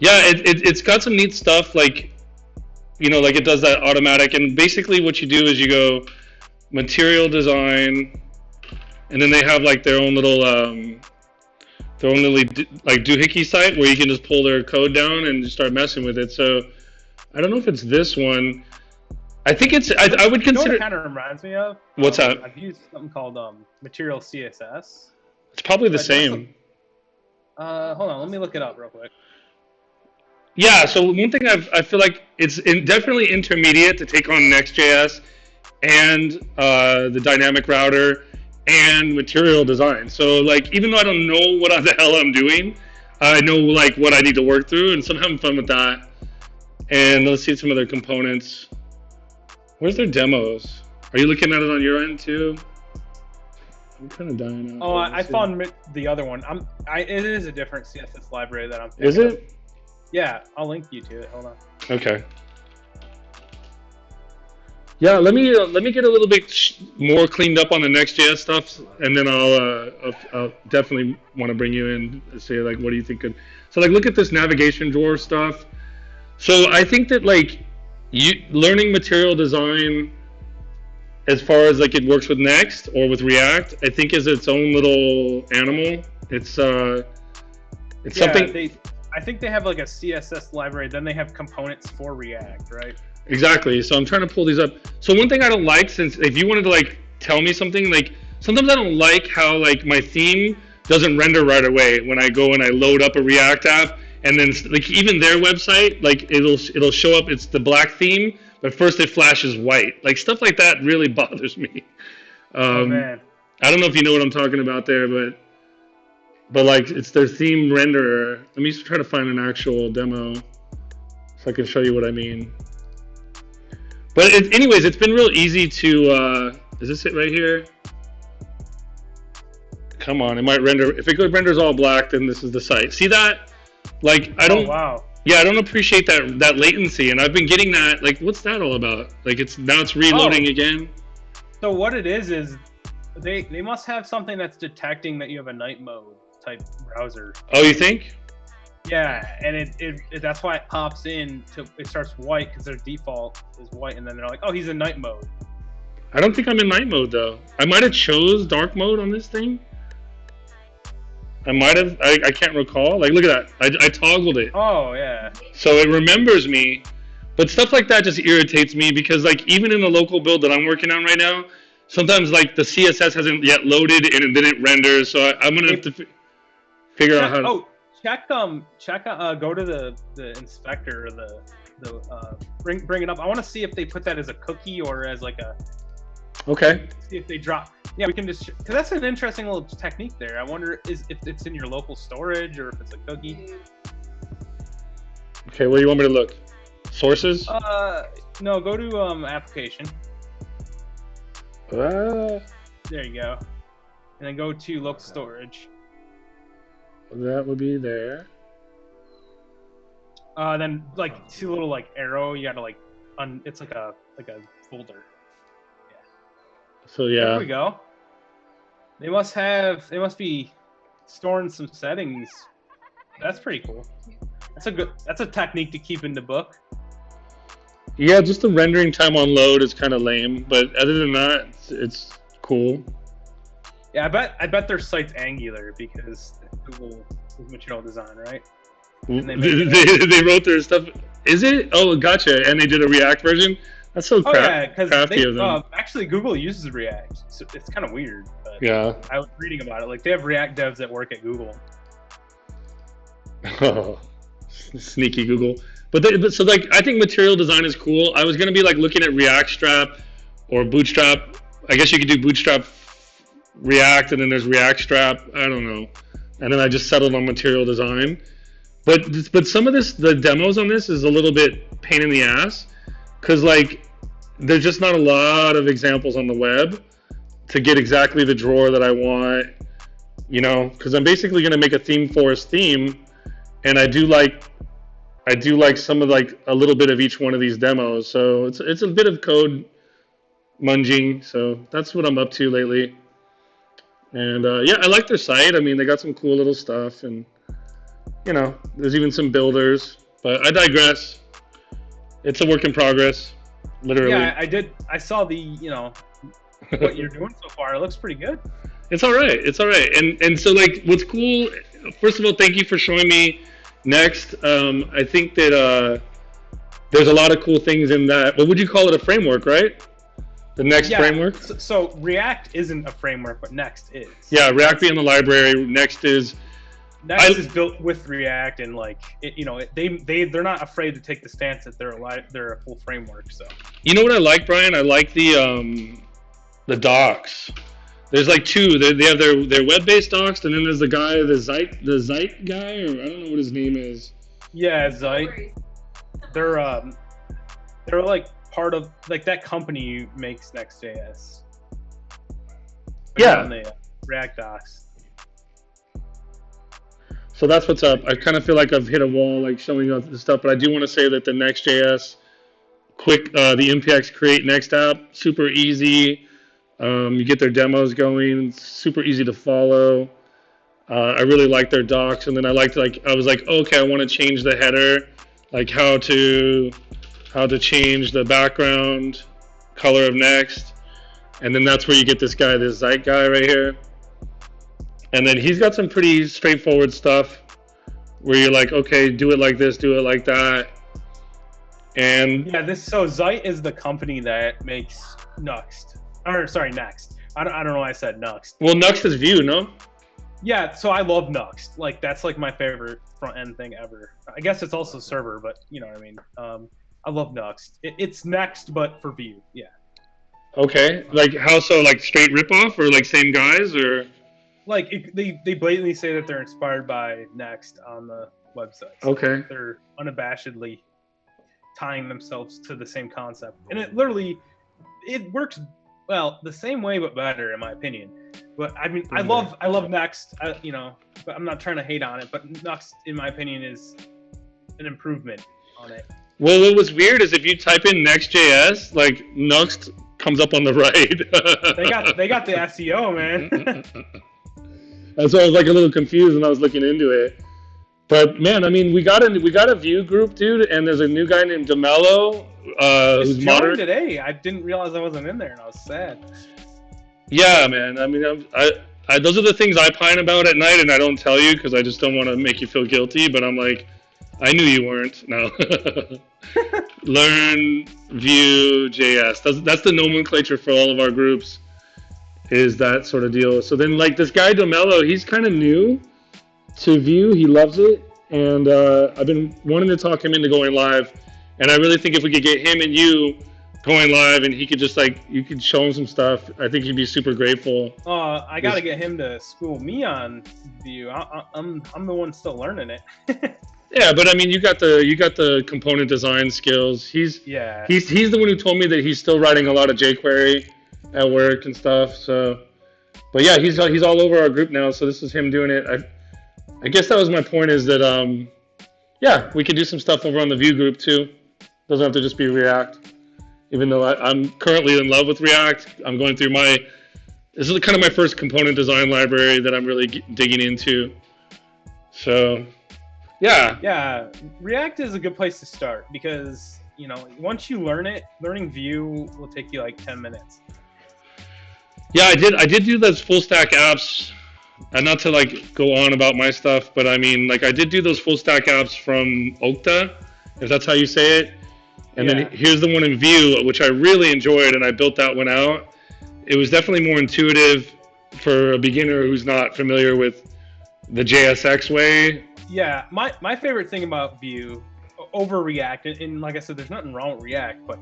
Yeah, it's got some neat stuff, like, like it does that automatic. And basically what you do is you go Material Design, and then they have like their own little like doohickey site where you can just pull their code down and just start messing with it. So I don't know if it's this one. I think I would You know what consider. it kind of reminds me of? What's that? I've used something called Material CSS. It's probably the But that's same. hold on, let me look it up real quick. Yeah. So one thing I feel like it's definitely intermediate to take on Next.js and the dynamic router and material design. So like even though I don't know what the hell I'm doing, I know like what I need to work through, and so I'm having fun with that. And let's see some of their components. Where's their demos? Are you looking at it on your end too? I'm kind of dying out. Oh, I found the other one. It is a different CSS library that I'm thinking Is it? Yeah, I'll link you to it. Hold on. Okay. Yeah, let me get a little bit more cleaned up on the Next.js stuff, and then I'll definitely want to bring you in and say like, what do you think? So like, look at this navigation drawer stuff. So I think that like, you learning material design, as far as like it works with Next or with React, I think is its own little animal. It's something. I think they have like a CSS library. Then they have components for React, right? Exactly. So I'm trying to pull these up. So one thing I don't like, since if you wanted to like tell me something, like sometimes I don't like how like my theme doesn't render right away when I go and I load up a React app, and then like even their website, like it'll show up, it's the black theme, but first it flashes white. Like stuff like that really bothers me. Oh man. I don't know if you know what I'm talking about there, but like it's their theme renderer. Let me try to find an actual demo so I can show you what I mean. But anyways, it's been real easy to. Is this it right here? Come on, it might render. If it renders all black, then this is the site. See that? Like I don't. Oh, wow. Yeah, I don't appreciate that latency, and I've been getting that. Like, what's that all about? Like it's reloading again. So what it is they must have something that's detecting that you have a night mode type browser. Oh, you think? Yeah, and it that's why it pops in to it starts white because their default is white, and then they're like, oh, he's in night mode. I don't think I'm in night mode though. I might have chose dark mode on this thing. I might have. I can't recall. Like, look at that. I toggled it. Oh yeah. So it remembers me, but stuff like that just irritates me because like even in the local build that I'm working on right now, sometimes like the CSS hasn't yet loaded and it didn't render. So I'm gonna have to figure out how to. Oh. Check go to the inspector or bring it up. I want to see if they put that as a cookie or as like a Okay. See if they drop. Yeah, we can just because that's an interesting little technique there. I wonder if it's in your local storage or if it's a cookie. Okay, where do you want me to look? Sources? No, go to application. There you go, and then go to local storage. That would be there. Then like see a little like arrow. You gotta like it's like a folder. Yeah. So yeah. There we go. They must be storing some settings. That's pretty cool. That's a technique to keep in the book. Yeah, just the rendering time on load is kind of lame, but other than that, it's cool. Yeah, I bet their site's Angular because Google is material design, right? And they wrote their stuff. Is it? Oh, gotcha. And they did a React version. That's so crafty of them. Actually, Google uses React. So it's kind of weird. But yeah. I was reading about it. Like they have React devs that work at Google. Oh, sneaky Google. But so like I think material design is cool. I was gonna be like looking at React Strap or Bootstrap. I guess you could do Bootstrap React and then there's React Strap. I don't know. And then I just settled on material design. But some of the demos on this is a little bit pain in the ass because like there's just not a lot of examples on the web to get exactly the drawer that I want. You know, because I'm basically gonna make a theme forest theme, and I do like some of like a little bit of each one of these demos. So it's a bit of code munging. So that's what I'm up to lately. And yeah, I like their site. I mean, they got some cool little stuff, and you know, there's even some builders. But I digress. It's a work in progress, literally. Yeah, I saw what you're doing so far. It looks pretty good. It's all right. It's all right. And so like, what's cool? First of all, thank you for showing me Next. I think that there's a lot of cool things in that. What would you call it? A framework, right? The Next Yeah. framework. So React isn't a framework, but Next is. Yeah, React being the library. Next is Next is built with React, and like they're not afraid to take the stance that they're a full framework. So You know what I like, Brian? I like the docs. There's like two. They have their web-based docs, and then there's the Zeit guy, or I don't know what his name is. yeah, Zeit, they're like part of like that company makes Next.js. Yeah. On the React docs. So that's what's up. I kind of feel like I've hit a wall, like showing off the stuff, but I do want to say that the Next.js the MPX Create Next app, super easy. You get their demos going, super easy to follow. I really like their docs, and then I was like, okay, I want to change the header, like how to change the background color of Next, and then that's where you get this Zeit guy right here, and then he's got some pretty straightforward stuff where you're like, okay, do it like this, do it like that, and yeah, so Zeit is the company that makes Next. I don't know why I said Next. Well, Next is Vue, no? Yeah, so I love Next. Like that's like my favorite front end thing ever. I guess it's also server, but you know what I mean. I love Next. It's Next, but for Vue. Yeah. Okay, like how so? Like straight ripoff, or like same guys, or like they blatantly say that they're inspired by Next on the website. So okay, they're unabashedly tying themselves to the same concept, and it works well the same way but better in my opinion. But I mean, I love Next, but I'm not trying to hate on it. But Next, in my opinion, is an improvement on it. Well, what was weird is if you type in Next.js, like Next comes up on the right. they got the SEO, man. That's why I was like a little confused when I was looking into it. But man, I mean, we got a Vue group, dude, and there's a new guy named DeMello who's joined today. I didn't realize I wasn't in there, and I was sad. Yeah, man. I mean, I those are the things I pine about at night, and I don't tell you because I just don't want to make you feel guilty. But I'm like, I knew you weren't. No. Learn Vue.js. That's the nomenclature for all of our groups. Is that sort of deal. So then, like this guy DeMello, he's kind of new to Vue. He loves it, and I've been wanting to talk him into going live. And I really think if we could get him and you going live, and he could just you could show him some stuff, I think he'd be super grateful. I gotta get him to school me on Vue. I'm the one still learning it. Yeah, but I mean, you got the component design skills. He's the one who told me that he's still writing a lot of jQuery at work and stuff. So, but yeah, he's all over our group now. So this is him doing it. I guess that was my point. Is that yeah, we could do some stuff over on the Vue group too. Doesn't have to just be React. Even though I'm currently in love with React, I'm going through this is kind of my first component design library that I'm really digging into. So. Yeah, React is a good place to start because, once you learn it, learning Vue will take you like 10 minutes. Yeah, I did do those full stack apps, and not to go on about my stuff, but I mean, I did do those full stack apps from Okta, if that's how you say it. And then here's the one in Vue, which I really enjoyed, and I built that one out. It was definitely more intuitive for a beginner who's not familiar with the JSX way. Yeah, my favorite thing about Vue over React, and like I said, there's nothing wrong with React, but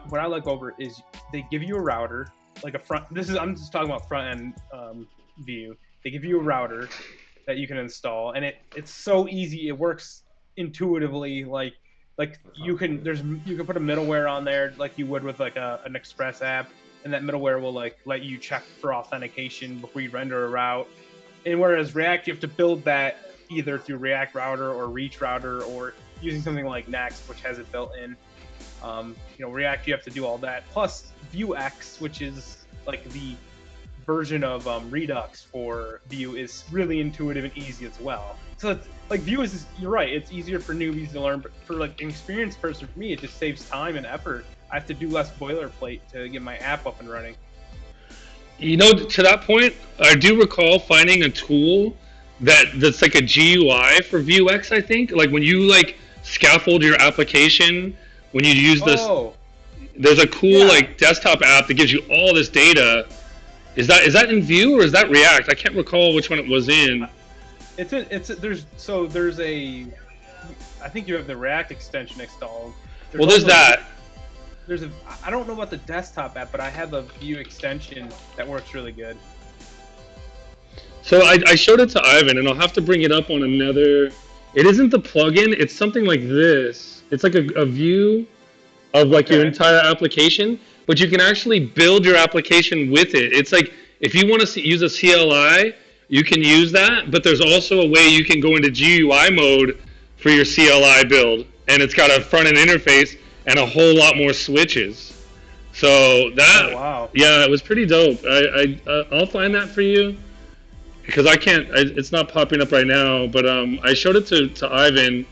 what I like over is they give you a router, like a front. I'm just talking about front end Vue. They give you a router that you can install, and it's so easy. It works intuitively, like you can put a middleware on there like you would with an Express app, and that middleware will let you check for authentication before you render a route. And whereas React, you have to build that either through React Router or Reach Router or using something like Next, which has it built in. React, you have to do all that. Plus Vuex, which is the version of Redux for Vue, is really intuitive and easy as well. So it's, Vue is, you're right, it's easier for newbies to learn, but for an experienced person, for me, it just saves time and effort. I have to do less boilerplate to get my app up and running. To that point, I do recall finding a tool that's like a GUI for Vuex, I think. When you scaffold your application when you use this. Oh, There's a cool yeah. like desktop app that gives you all this data. Is that in Vue or is that React? I can't recall which one it was in. There's a, I think you have the React extension installed. Well, there's also that. there's a, I don't know about the desktop app, but I have a Vue extension that works really good. So I showed it to Ivan, and I'll have to bring it up on another. It isn't the plugin. It's something like this. It's like a view of like your Okay. entire application, but you can actually build your application with it. It's like if you want to use a CLI, you can use that, but there's also a way you can go into GUI mode for your CLI build, and it's got a front end interface and a whole lot more switches. So that, Oh wow. yeah, it was pretty dope. I'll find that for you because I can't. It's not popping up right now, but I showed it to Ivan,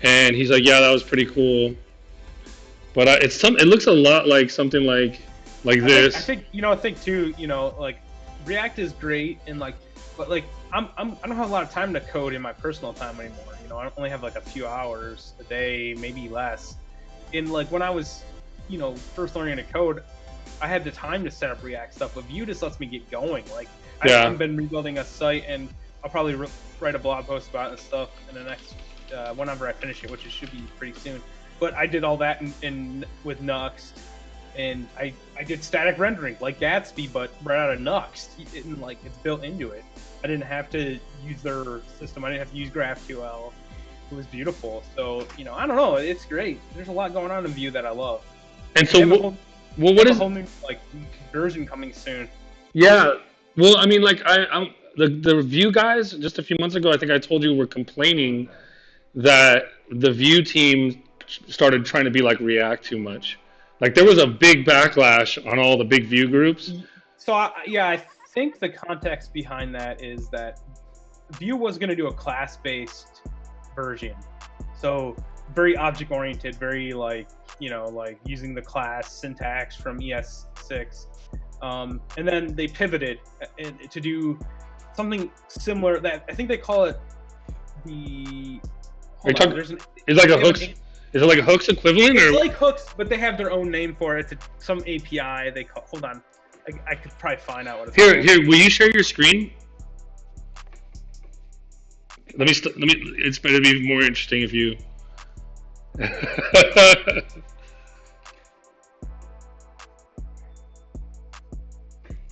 and he's like, "Yeah, that was pretty cool." But it's some. It looks a lot like something like this. I think I think too. Like React is great and like, but like I don't have a lot of time to code in my personal time anymore. I only have like a few hours a day, maybe less. And like when I was, first learning to code, I had the time to set up React stuff. But Vue just lets me get going. Like I Yeah. haven't been rebuilding a site, and I'll probably write a blog post about it and stuff in the next whenever I finish it, which should be pretty soon. But I did all that in with Nuxt, and I did static rendering like Gatsby, but right out of Nuxt, and like it's built into it. I didn't have to use their system. I didn't have to use GraphQL. It was beautiful. So I don't know. It's great. There's a lot going on in Vue that I love. And They so, have a whole, what they have a is? whole new like version coming soon. Yeah. Well, I mean, like the Vue guys just a few months ago, I think I told you were complaining that the Vue team started trying to be like React too much. Like there was a big backlash on all the big Vue groups. So I think the context behind that is that Vue was going to do a class-based version, so very object-oriented, very like like using the class syntax from ES6, and then they pivoted to do something similar that I think they call it the. Are you Hold on, talking? there's an. Is it like a they have hooks? an- Is it like a hooks equivalent It's or? like hooks, but they have their own name for it. It's some API they call. Hold on, I could probably find out what it's Here, called. here. Will you share your screen? Let me. It's better to be more interesting if you.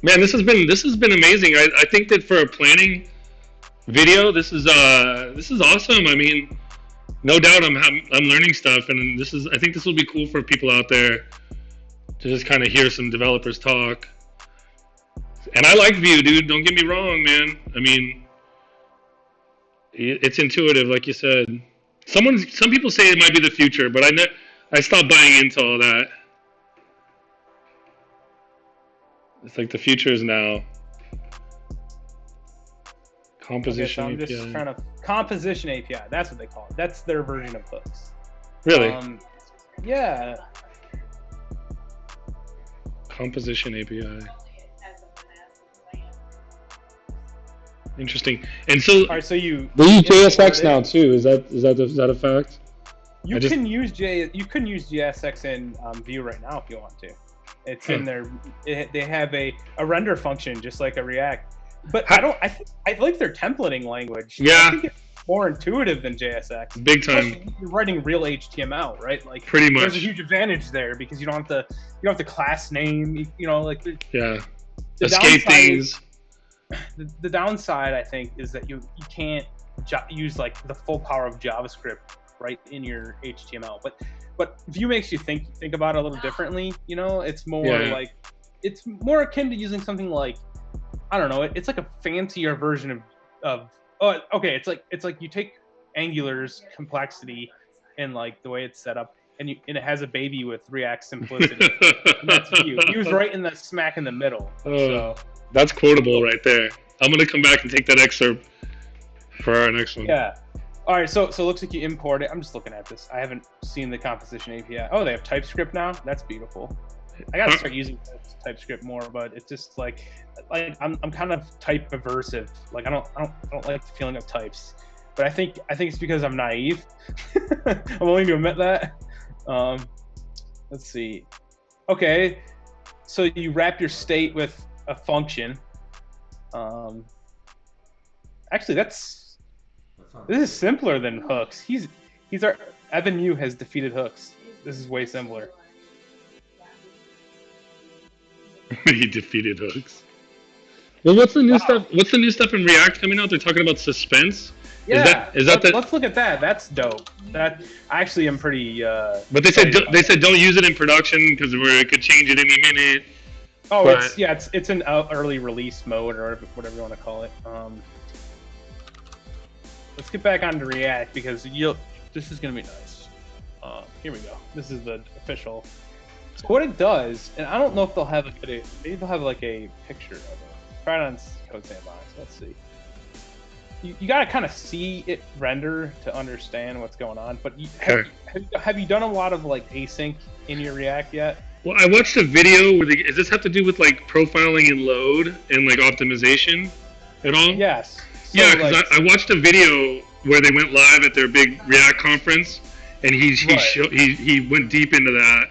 Man, this has been amazing. I think that for a planning video, this is awesome. I mean, no doubt I'm learning stuff, and I think this will be cool for people out there to just kind of hear some developers talk. And I like Vue, dude. Don't get me wrong, man. I mean, it's intuitive, like you said. Some people say it might be the future, but I stopped buying into all that. It's like the future is now. Okay, so Composition I'm just API. trying to composition API. That's what they call it. That's their version of hooks. Really? Yeah. Composition API. Interesting. And so All right. So you they use import JSX it. now too. Is that a fact? You I just- can use JSX in Vue right now if you want to. It's in their. They have a render function just like a React. But I like their templating language. Yeah. I think it's more intuitive than JSX. Big time. Especially you're writing real HTML, right? Like Pretty there's a much. huge advantage there because you don't have the class name. Like Yeah. the Escape downside things. the downside I think is that you can't use like the full power of JavaScript right in your HTML. But Vue makes you think about it a little differently. It's more Yeah. like it's more akin to using something like I don't know. It's like a fancier version of okay. It's like you take Angular's complexity and like the way it's set up, and it has a baby with React simplicity. And that's Vue. Vue's right in the smack in the middle. So That's quotable right there. I'm gonna come back and take that excerpt for our next one. yeah. All right. So it looks like you import it. I'm just looking at this. I haven't seen the composition API. Oh, they have TypeScript now. That's beautiful. I gotta start using TypeScript more, but it's just like I'm kind of type aversive. Like I don't like the feeling of types. But I think it's because I'm naive. I'm willing to admit that. Um, let's see. Okay, so you wrap your state with a function. Um, actually, this is simpler than hooks. He's our Evan Yu has defeated hooks. This is way simpler. He defeated hooks. Well, what's the new Wow. stuff? What's the new stuff in React coming out? They're talking about suspense. Yeah, Is that the? let's look at that. That's dope. That actually I'm pretty But excited about they that. said don't use it in production because it could change at any minute. Oh, But it's an early release mode or whatever you want to call it. Let's get back onto React because this is gonna be nice. Here we go. This is the official. So what it does, and I don't know if they'll have maybe they'll have like a picture of it. Try it on Code Sandbox. Let's see. You got to kind of see it render to understand what's going on. But okay. have you done a lot of like async in your React yet? Well, I watched a video where does this have to do with like profiling and load and like optimization at all? Yes. So, Yeah, because like, I watched a video where they went live at their big React conference, and he went deep into that.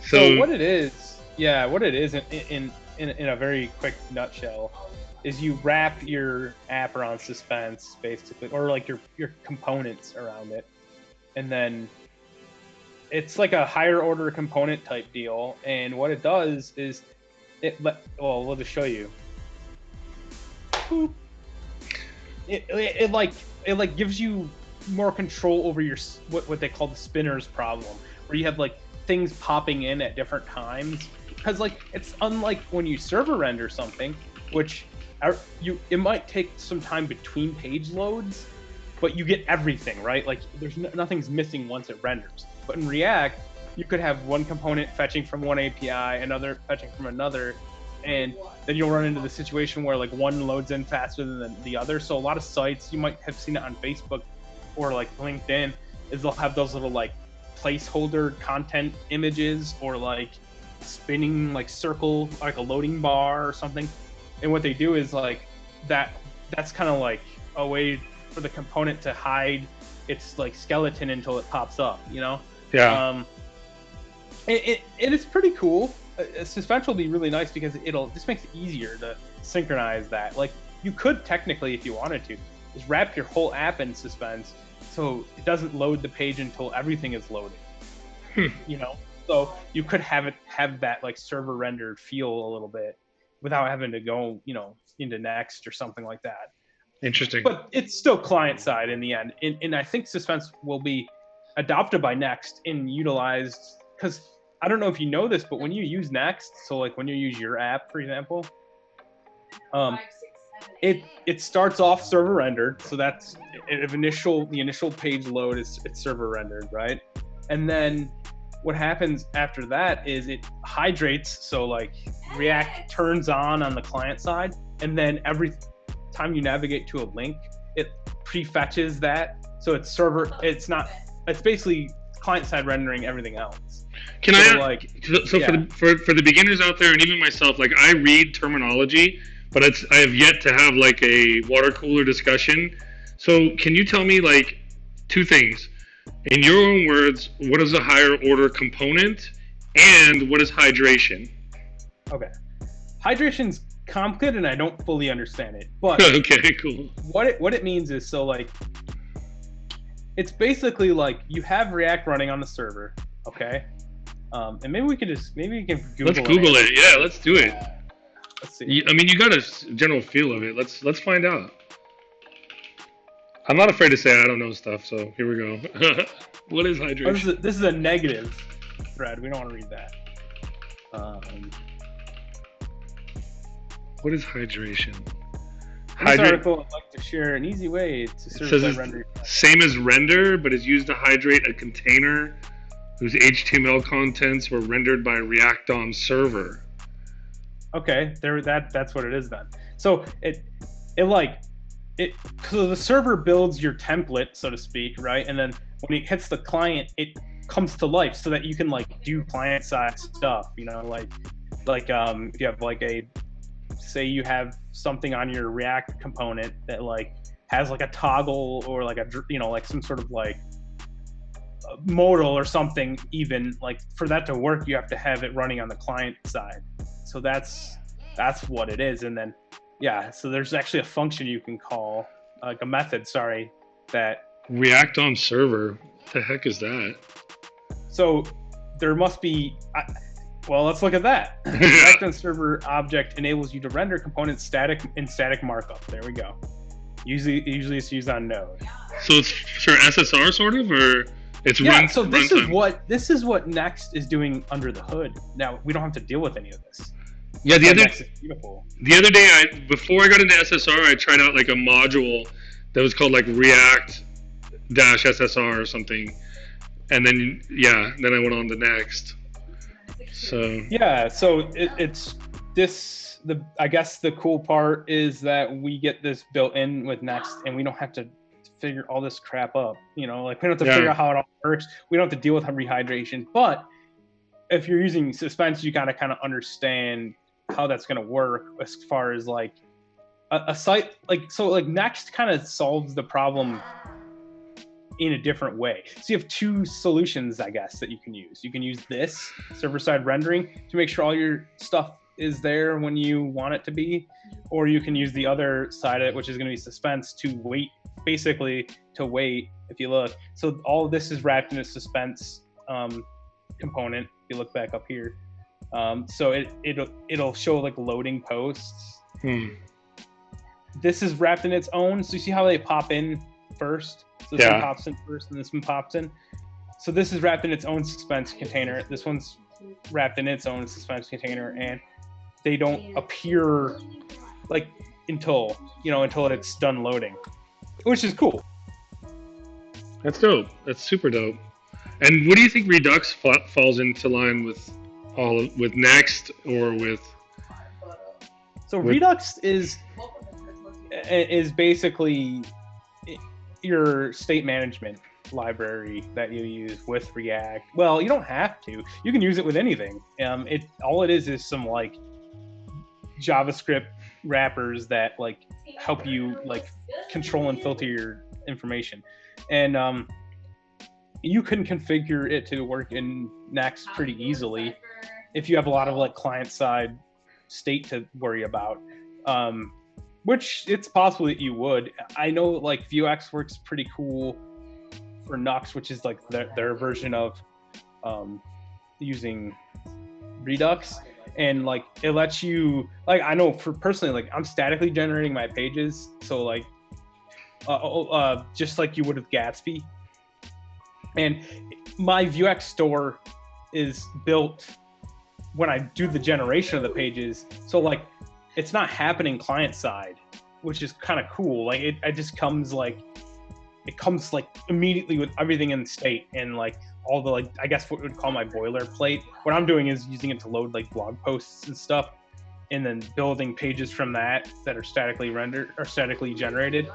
So what it is, yeah, what it is in a very quick nutshell, is you wrap your app around suspense basically, or like your components around it, and then it's like a higher order component type deal. And what it does is we'll just show you. Boop. It like gives you more control over your what they call the spinners problem, where you have like things popping in at different times, because like it's unlike when you server render something, which it might take some time between page loads, but you get everything right. Like there's nothing's missing once it renders. But in React, you could have one component fetching from one API, another fetching from another, and then you'll run into the situation where like one loads in faster than the other. So a lot of sites, you might have seen it on Facebook or like LinkedIn, is they'll have those little like placeholder content images or like spinning like circle, like a loading bar or something. And what they do is like that's kind of like a way for the component to hide its like skeleton until it pops up, you know? Yeah. It is pretty cool. Suspense will be really nice because it'll just makes it easier to synchronize that. Like you could technically, if you wanted to, just wrap your whole app in suspense so it doesn't load the page until everything is loaded. You know, so you could have that like server rendered feel a little bit without having to go, you know, into Next or something like that. Interesting. But it's still client side in the end, and I think suspense will be adopted by Next and utilized, because I don't know if you know this, but when you use Next, so like when you use your app, for example, it starts off server rendered, so that's the initial page load is it's server rendered, right? And then what happens after that is it hydrates, so like React turns on the client side, and then every time you navigate to a link, it prefetches that, so it's basically client side rendering everything else. Can So, I like, so yeah. for the beginners out there and even myself, like I read terminology, but I have yet to have like a water cooler discussion. So can you tell me like two things in your own words? What is a higher order component, and what is hydration? Okay, hydration's complicated and I don't fully understand it, but Okay, cool. what it means is, so like it's basically like you have React running on the server, okay? And maybe we can Google Let's Google it. Yeah, let's do it. Let's see. I mean, you got a general feel of it. Let's find out. I'm not afraid to say I don't know stuff, so here we go. What is Oh, hydration? this is a negative thread. We don't want to read that. Um, What is hydration? in this article, I'd like to share an easy way to It serve says by it's rendering. same as render, but is used to hydrate a container whose HTML contents were rendered by React DOM server. Okay, that's what it is then. So so the server builds your template, so to speak, right? And then when it hits the client, it comes to life so that you can like do client side stuff, you know, like if you have like say you have something on your React component that like has like a toggle or like like some sort of like modal or something. Even like for that to work, you have to have it running on the client side. So that's what it is. And then so there's actually a function you can call, like a method, sorry, that React on server. What the heck is that? so there must be. Well, let's look at that. React on server object enables you to render components in static markup. There we go. Usually it's used on Node. So it's for SSR sort of, or it's So this is what Next is doing under the hood. Now we don't have to deal with any of this. Yeah, the other day, before I got into SSR, I tried out like a module that was called like React-SSR or something, and then then I went on to Next. So it's this. I guess the cool part is that we get this built in with Next, and we don't have to figure all this crap up. Like we don't have to figure out how it all works. We don't have to deal with rehydration. But if you're using Suspense, you gotta kind of understand how that's going to work as far as like a site like Next kind of solves the problem in a different way. So you have two solutions, I guess, that you can use. You can use this server-side rendering to make sure all your stuff is there when you want it to be, or you can use the other side of it, which is going to be Suspense, to wait if you look. So all of this is wrapped in a Suspense component. If you look back up here. So it'll show like loading posts. This is wrapped in its own. So you see how they pop in first? So this one pops in first and this one pops in. So this is wrapped in its own Suspense container. This one's wrapped in its own Suspense container, and they don't appear like until it's done loading, which is cool. That's dope. That's super dope. And what do you think Redux falls into line with Next or with? So Redux is basically your state management library that you use with React. Well, you don't have to. You can use it with anything. All it is some like JavaScript wrappers that like help you like control and filter your information, and you can configure it to work in Next pretty easily if you have a lot of like client-side state to worry about, which it's possible that you would. I know like Vuex works pretty cool for Nux, which is like their version of using Redux, and like it lets you, like, I know for personally, like I'm statically generating my pages, so like just like you would with Gatsby, and my Vuex store is built when I do the generation of the pages, so like it's not happening client side, which is kind of cool. Like it just comes like immediately with everything in state, and like all the, like, I guess what we would call my boilerplate. What I'm doing is using it to load like blog posts and stuff, and then building pages from that are statically rendered or statically generated.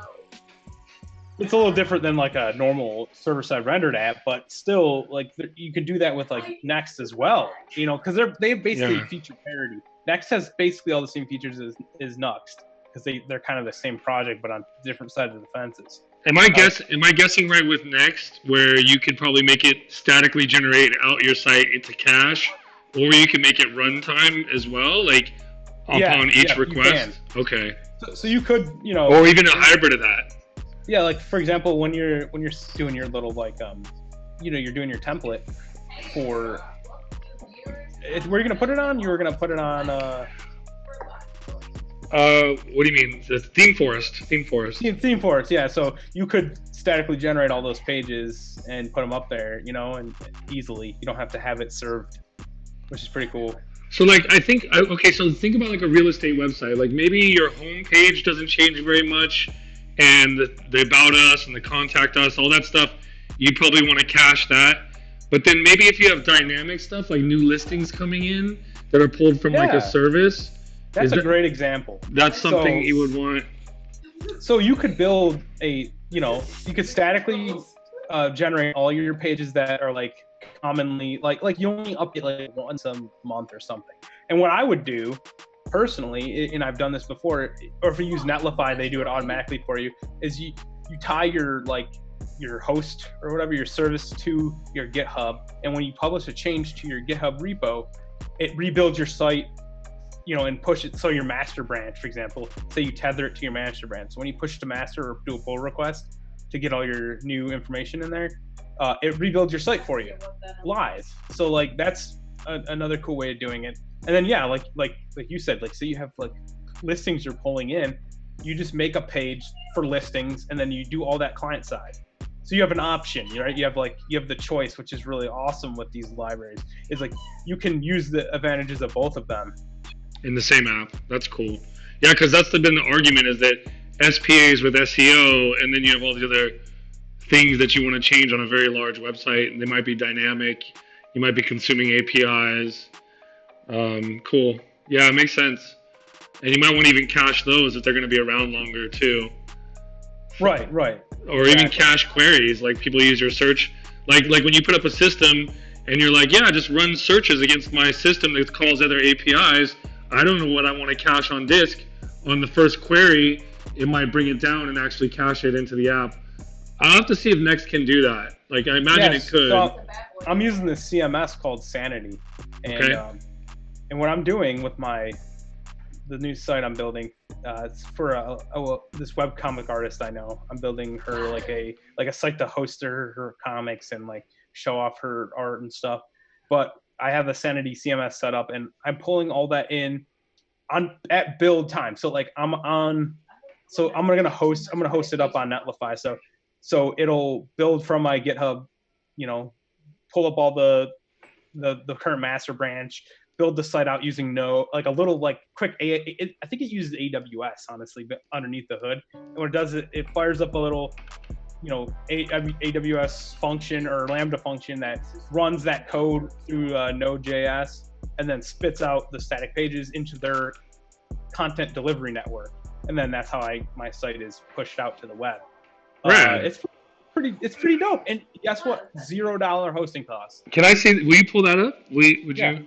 It's a little different than like a normal server-side rendered app, but still, like you could do that with like Next as well, because they have basically feature parity. Next has basically all the same features as Nuxt, because they're kind of the same project but on different sides of the fences. Am I guessing right with Next, where you could probably make it statically generate out your site into cache, or you can make it runtime as well, like upon each request? Okay. So you could, or even a hybrid of that. Yeah, like for example, when you're doing your little like you're doing your template for where you're gonna put it on. You were gonna put it on. What do you mean? The theme forest. Theme forest. Yeah. So you could statically generate all those pages and put them up there, and easily. You don't have to have it served, which is pretty cool. So like so think about like a real estate website. Like maybe your home page doesn't change very much, and the about us and the contact us, all that stuff, you probably want to cache that. But then maybe if you have dynamic stuff like new listings coming in that are pulled from like a service. That's a great example. That's something you would want. So you could build you could statically generate all your pages that are like commonly like you only update like once a month or something. And what I would do personally, and I've done this before, or if you use Netlify, they do it automatically for you, is you tie your like your host or whatever, your service to your GitHub. And when you publish a change to your GitHub repo, it rebuilds your site, and push it. So your master branch, for example, say you tether it to your master branch. So when you push to master or do a pull request to get all your new information in there, it rebuilds your site for you live. So like that's another cool way of doing it. And then yeah, like you said, like say you have like listings you're pulling in, you just make a page for listings, and then you do all that client side. So you have an option, right? You have the choice, which is really awesome with these libraries. Is like you can use the advantages of both of them in the same app. That's cool. Yeah, because that's been the argument, is that SPAs with SEO, and then you have all the other things that you want to change on a very large website, and they might be dynamic. You might be consuming APIs. Cool. Yeah, it makes sense. And you might want to even cache those if they're going to be around longer too. Right. Or even cache queries, like people use your search, like when you put up a system and you're like, yeah, just run searches against my system that calls other APIs. I don't know what I want to cache on disk. On the first query, it might bring it down and actually cache it into the app. I'll have to see if Next can do that. Like I imagine it could. So I'm using this CMS called Sanity, and and what I'm doing with the new site I'm building, it's for this webcomic artist I know. I'm building her like a site to host her comics and like show off her art and stuff. But I have a Sanity CMS set up, and I'm pulling all that in at build time. So like I'm gonna host it up on Netlify. So it'll build from my GitHub, pull up all the current master branch, build the site out using Node, like a little like quick. I think it uses AWS honestly, but underneath the hood. And what it does, it fires up a little, AWS function or Lambda function that runs that code through Node.js, and then spits out the static pages into their content delivery network. And then that's how my site is pushed out to the web. It's pretty dope. And guess what? $0 hosting costs. Can I see? Will you pull that up? Would you?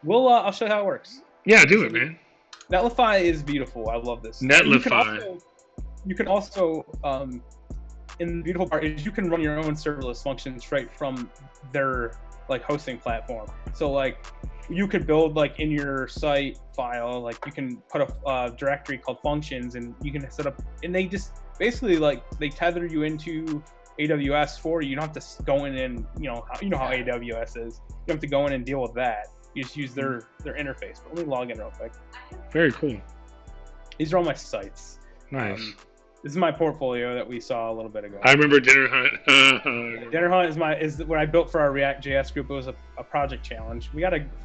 I'll show you how it works. Yeah, do it, man. Netlify is beautiful. I love this. Netlify. You can also and the beautiful part is you can run your own serverless functions right from their like hosting platform. So like you could build like in your site file, like you can put a directory called functions, and you can set up, and they just basically like they tether you into AWS for you. You don't have to go in and you know how AWS is. You don't have to go in and deal with that. You just use their interface. But let me log in real quick. Very cool. These are all my sites. Nice. This is my portfolio that we saw a little bit ago. I remember Dinner Hunt. Dinner Hunt is what I built for our React.js group. It was a project challenge. I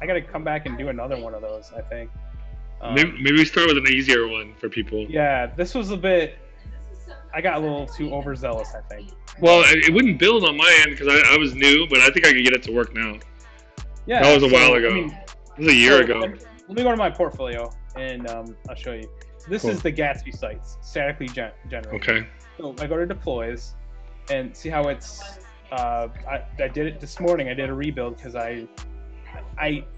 gotta come back and do another one of those, I think. Maybe we start with an easier one for people. Yeah, this was a bit. I got a little too overzealous, I think. Well, it wouldn't build on my end because I was new, but I think I could get it to work now. Yeah, that was a while ago. It was a year ago. Let me go to my portfolio and I'll show you. This is the Gatsby sites, statically generated. Okay. So I go to deploys and see how it's. I did it this morning. I did a rebuild because I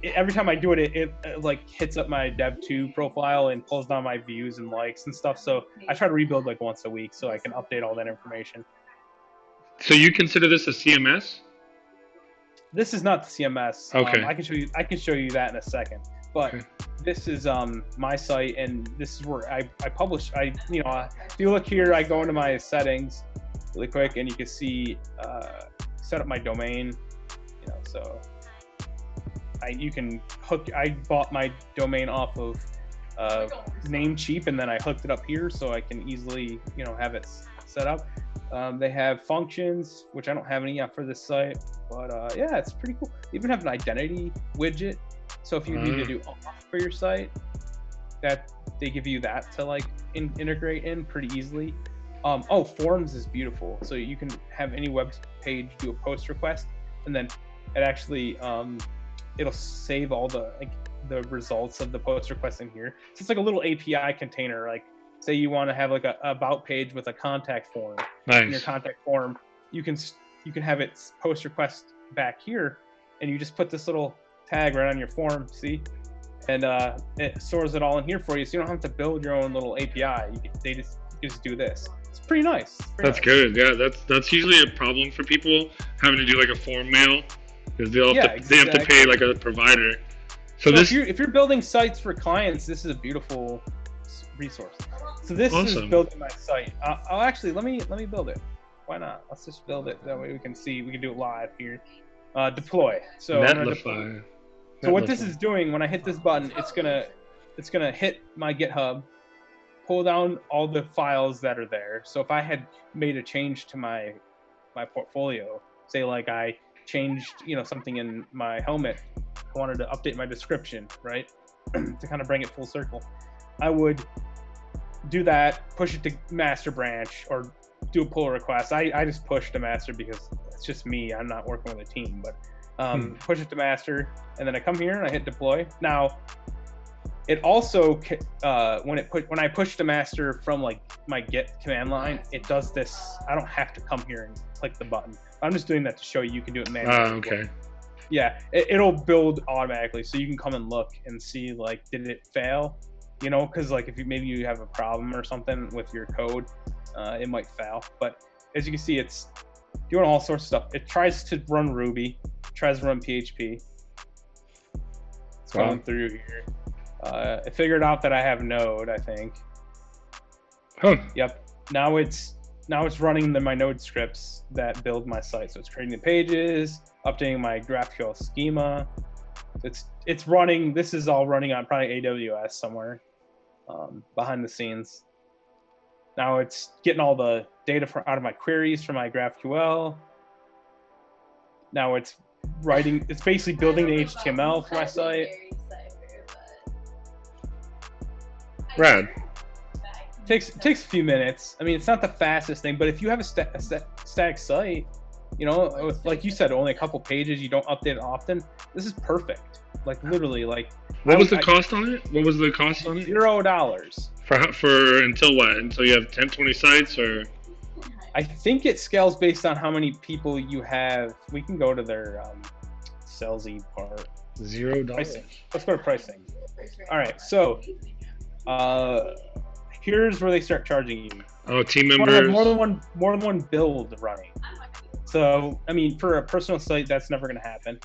every time I do it, it like hits up my Dev2 profile and pulls down my views and likes and stuff. So I try to rebuild like once a week so I can update all that information. So you consider this a CMS? This is not the CMS. Okay. I can show you that in a second. But this is my site, and this is where I publish. If you look here, I go into my settings really quick, and you can see set up my domain. So you can hook. I bought my domain off of Namecheap, and then I hooked it up here, so I can easily have it set up. They have functions, which I don't have any yet for this site, but yeah, it's pretty cool. They even have an identity widget. So if you need to do auth for your site, that they give you that to like integrate in pretty easily. Forms is beautiful. So you can have any web page do a post request, and then it actually it'll save all the results of the post request in here. So it's like a little API container. Like say you want to have like a about page with a contact form. Nice. In your contact form, you can have it post request back here, and you just put this little tag right on your form, see, and it stores it all in here for you, so you don't have to build your own little API. They just do this. It's pretty nice. That's good. Yeah, that's usually a problem for people having to do like a form mail because they have to pay like a provider. So this, if you're building sites for clients, this is a beautiful resource. So this is building my site. I'll actually let me build it. Why not? Let's just build it. That way we can see. We can do it live here. Deploy. So Netlify. So what this is doing when I hit this button, it's gonna hit my GitHub, pull down all the files that are there. So if I had made a change to my portfolio, say like I changed something in my helmet, I wanted to update my description, right, to kind of bring it full circle, I would do that, push it to master branch, or do a pull request. I just push to master because it's just me. I'm not working with a team, but push it to master, and then I come here and I hit deploy. Now, it also when I push to master from like my Git command line, it does this. I don't have to come here and click the button. I'm just doing that to show you can do it manually. Okay. Yeah, it'll build automatically, so you can come and look and see like, did it fail? Because like if maybe you have a problem or something with your code, it might fail. But as you can see, it's doing all sorts of stuff. It tries to run Ruby, tries to run PHP. It's going through here. It figured out that I have Node, I think. Huh. Yep. Now it's running my Node scripts that build my site. So it's creating the pages, updating my GraphQL schema. It's running. This is all running on probably AWS somewhere behind the scenes. Now it's getting all the data out of my queries from my GraphQL. Now it's writing. It's basically building the HTML for my site. Rad. Takes a few minutes. I mean, it's not the fastest thing, but if you have a static site, with, like you said, only a couple pages, you don't update it often, this is perfect. Like literally, like. What was the cost on it? What was the cost on it? $0. For until what? Until you have 10, 20 sites, or? I think it scales based on how many people you have. We can go to their salesy part. $0. Pricing. Let's go to pricing. All right, so here's where they start charging you. Oh, team members. More than one build running. So I mean, for a personal site, that's never going to happen.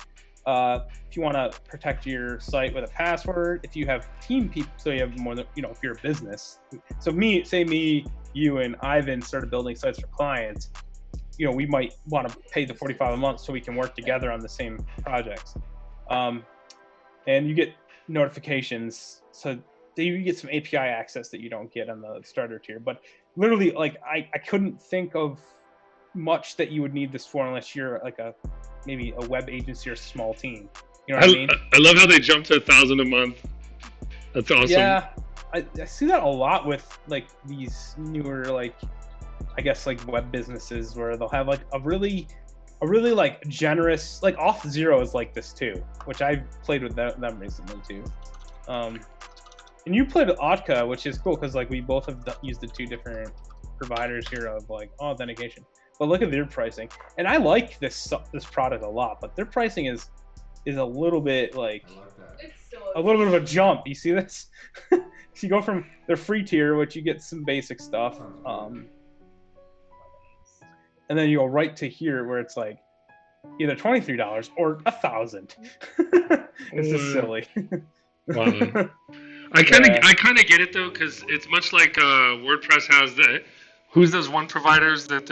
If you want to protect your site with a password, if you have team people, so you have more than, if you're a business. So me, you, and Ivan started building sites for clients. We might want to pay the $45 a month so we can work together on the same projects. And you get notifications. So you get some API access that you don't get on the starter tier. But literally, like I couldn't think of much that you would need this for unless you're like maybe a web agency or a small team. You know what I mean? I love how they jumped to $1,000 a month. That's awesome. Yeah, I see that a lot with like these newer, like I guess like web businesses where they'll have like a really like generous, like Auth0 is like this too, which I've played with them recently too. And you played with Autka, which is cool because like we both have used the two different providers here of like authentication. But look at their pricing, and I like this product a lot, but their pricing is a little bit like a little bit of a jump. You see this? So you go from their free tier, which you get some basic stuff, and then you go right to here where it's like either $23 or $1,000. It's just silly. Wow. I kind of get it though, because it's much like WordPress has the. Who's those one providers that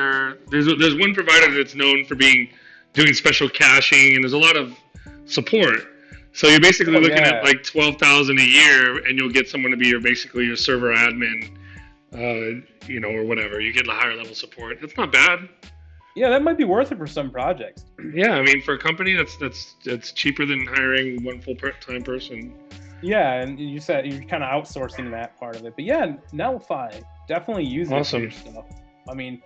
there's one provider that's known for doing special caching, and there's a lot of support. So you're basically looking at like $12,000 a year, and you'll get someone to be basically your server admin, or whatever. You get a higher level support. That's not bad. Yeah, that might be worth it for some projects. Yeah, I mean, for a company, that's cheaper than hiring one full-time person. Yeah, and you said you're kind of outsourcing that part of it, but yeah, Netlify, definitely use it for your stuff. I mean,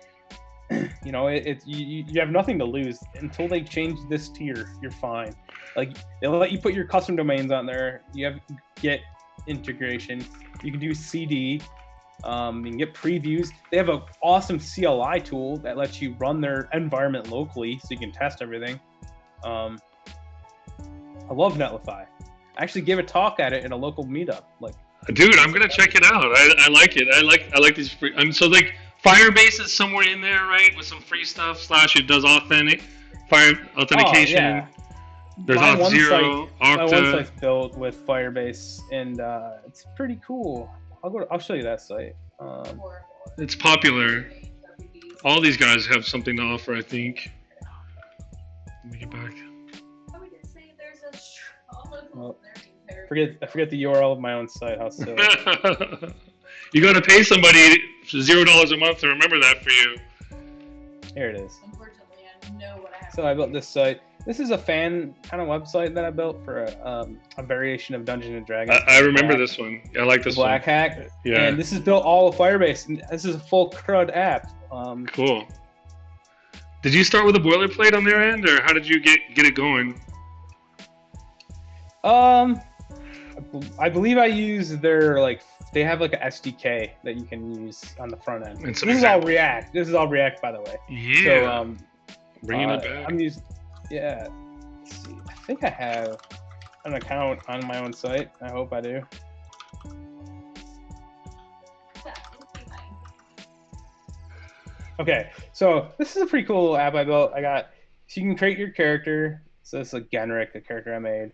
you have nothing to lose until they change this tier. You're fine. Like they'll let you put your custom domains on there. You have Git integration. You can do CD. You can get previews. They have an awesome CLI tool that lets you run their environment locally, so you can test everything. I love Netlify. I actually gave a talk at it in a local meetup. Like, dude, I'm gonna check it out. I like it. I like these free. So like Firebase is somewhere in there, right? With some free stuff. Slash, it does authentic fire Oh authentication. yeah, There's my Auth one site, Zero, my one Okta. site's built with Firebase, and it's pretty cool. I'll show you that site. It's popular. All these guys have something to offer, I think. Let me get back. Well, I forget the URL of my own site. How silly. You got to pay somebody $0 a month to remember that for you. Here it is. Unfortunately, I know what I have. So I built this site. This is a fan kind of website that I built for a variation of Dungeons and Dragons. I remember this one. I like this Black one. Hack. Yeah. And this is built all of Firebase. And this is a full CRUD app. Cool. Did you start with a boilerplate on their end, or how did you get it going? I believe I use their they have like a SDK that you can use on the front end. And This some is all examples. React. This is all React, by the way. Yeah. So Bringing it back. I'm using. Yeah. Let's see. I think I have an account on my own site. I hope I do. Okay, so this is a pretty cool app I built. So you can create your character. So this is like Genric, the character I made,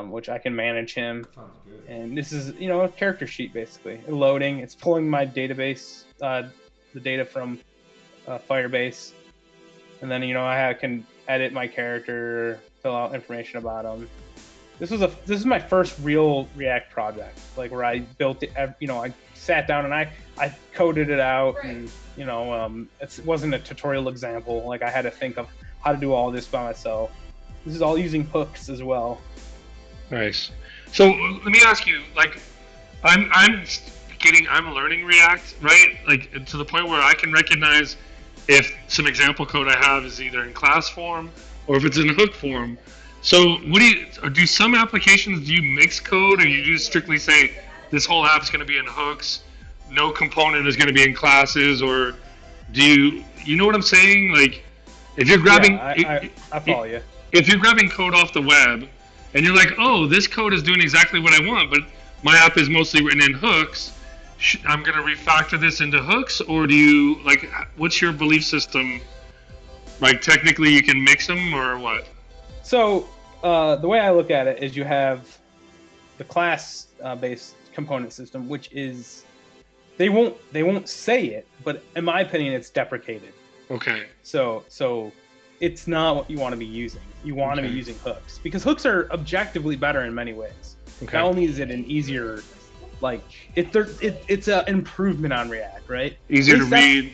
which I can manage him. And this is, a character sheet basically. Loading, it's pulling my database, the data from Firebase, and then I can edit my character, fill out information about him. This is my first real React project, like where I built it. I sat down and I coded it out, and it wasn't a tutorial example. Like I had to think of how to do all this by myself. This is all using hooks as well. Nice. So let me ask you, I'm learning React, right? Like to the point where I can recognize if some example code I have is either in class form or if it's in hook form. So do some applications, do you mix code, or you just strictly say this whole app is going to be in hooks, no component is going to be in classes, or do you know what I'm saying? Like if you're grabbing, I follow you. If you're grabbing code off the web and you're like, oh, this code is doing exactly what I want, but my app is mostly written in hooks, I'm going to refactor this into hooks, or do you, what's your belief system? Like, technically you can mix them, or what? So the way I look at it is you have the class-based component system, which is, they won't say it, but in my opinion, it's deprecated. Okay. So it's not what you want to be using. You want to be using hooks, because hooks are objectively better in many ways. Okay. Not only is it an easier, it's an improvement on React, right? Easier to read.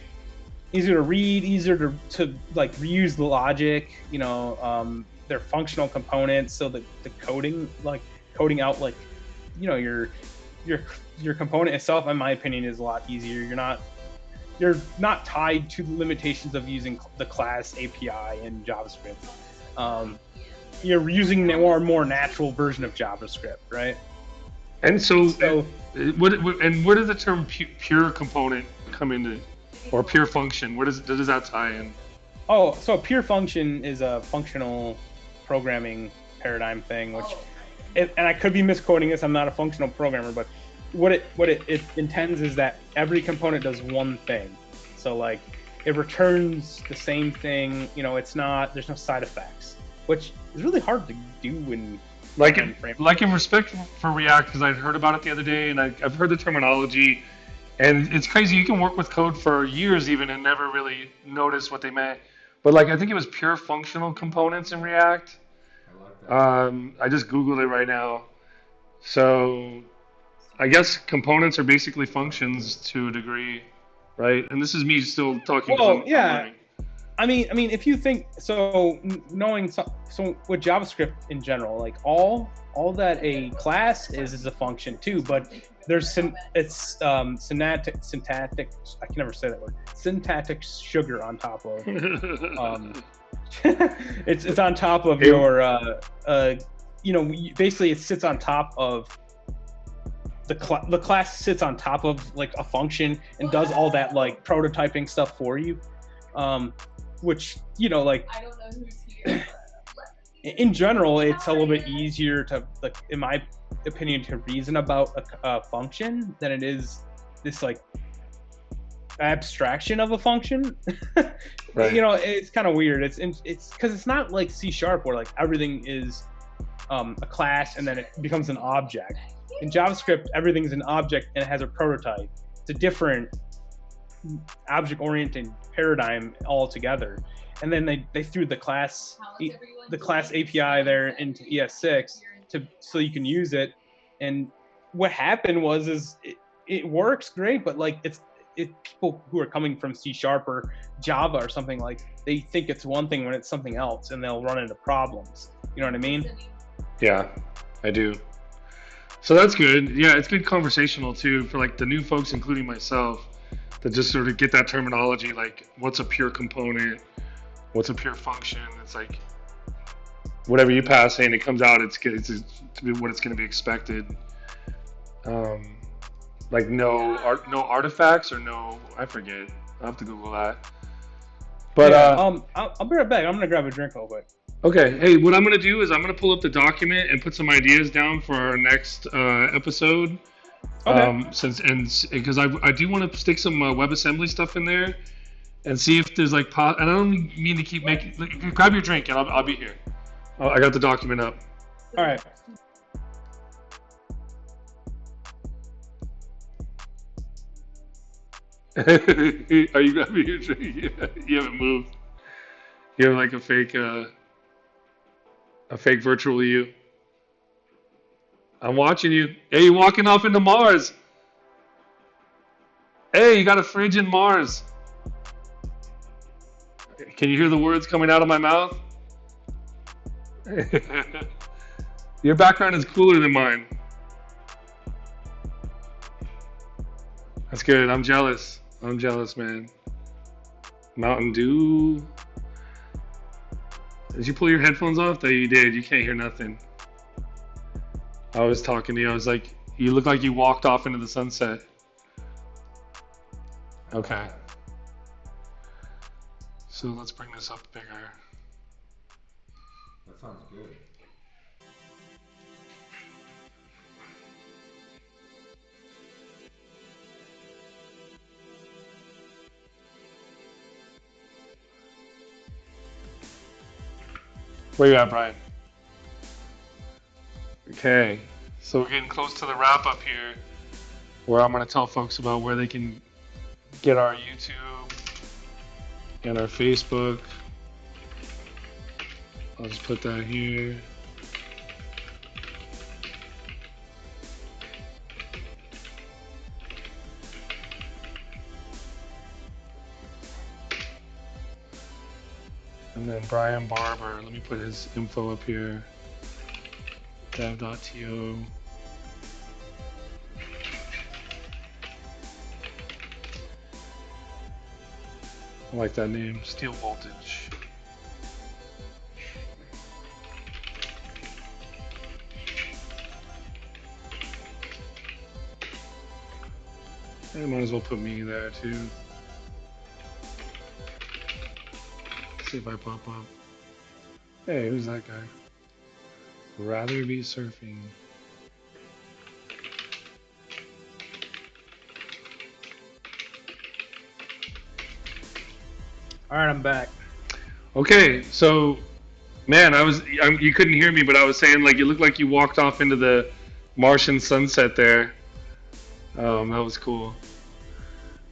Easier to read, easier to reuse the logic. They're functional components, so the coding out your component itself, in my opinion, is a lot easier. You're not tied to the limitations of using the class API in JavaScript. You're using a more natural version of JavaScript, right? And so where does the term pure component come into, or pure function? Does that tie in? Oh, so a pure function is a functional programming paradigm thing, which, and I could be misquoting this. I'm not a functional programmer, but what it intends is that every component does one thing. So it returns the same thing. There's no side effects, which is really hard to do in in respect for React, because I heard about it the other day, and I've heard the terminology, and it's crazy. You can work with code for years even and never really notice what they meant. But I think it was pure functional components in React. I just Googled it right now. So I guess components are basically functions to a degree, right? And this is me still talking. Well, yeah. I mean, if you think so, knowing so with JavaScript in general, all that a class is a function too. But there's syntactic. I can never say that word. Syntactic sugar on top of. It's on top of your. Basically, it sits on top of. The class sits on top of a function and does all that prototyping stuff for you, which I don't know who's here. In general, it's a little bit easier to in my opinion, to reason about a function than it is this abstraction of a function. Right. You know, it's kind of weird. It's because it's not like C# where like everything is a class and then it becomes an object. In JavaScript, everything's an object and it has a prototype. It's a different object-oriented paradigm altogether. And then they threw the class API there into ES6 so you can use it. And what happened was it works great, but like people who are coming from C# or Java or something, like they think it's one thing when it's something else, and they'll run into problems. You know what I mean? Yeah, I do. So that's good. Yeah, it's good conversational too for like the new folks, including myself, to just sort of get that terminology, like what's a pure component, what's a pure function. It's like whatever you pass in, it comes out. It's what it's going to be expected. Like no artifacts or no, I forget. I'll have to Google that. But yeah, I'll be right back. I'm gonna grab a drink real quick. Okay. Hey, what I'm gonna do is I'm gonna pull up the document and put some ideas down for our next episode. Okay. Because I do want to stick some WebAssembly stuff in there and see if there's like and I don't mean to keep making. Like, grab your drink and I'll be here. I got the document up. All right. Are you grabbing your drink? Yeah, you haven't moved. You have like a fake virtual you. I'm watching you. Hey, you're walking off into Mars. Hey, you got a fridge in Mars. Can you hear the words coming out of my mouth? Your background is cooler than mine. That's good. I'm jealous. I'm jealous, man. Mountain Dew. Did you pull your headphones off? That you did. You can't hear nothing. I was talking to you. I was like, you look like you walked off into the sunset. Okay. So let's bring this up bigger. That sounds good. Where you at, Brian? Okay, so we're getting close to the wrap up here, where I'm going to tell folks about where they can get our YouTube and our Facebook. I'll just put that here. And then Brian Barber, let me put his info up here. Dev.to. I like that name, Steel Voltage. I might as well put me there too. See if I pop up. Hey, who's that guy? Rather be surfing. All right, I'm back. Okay, so man, you couldn't hear me, but I was saying like you looked like you walked off into the Martian sunset there. That was cool.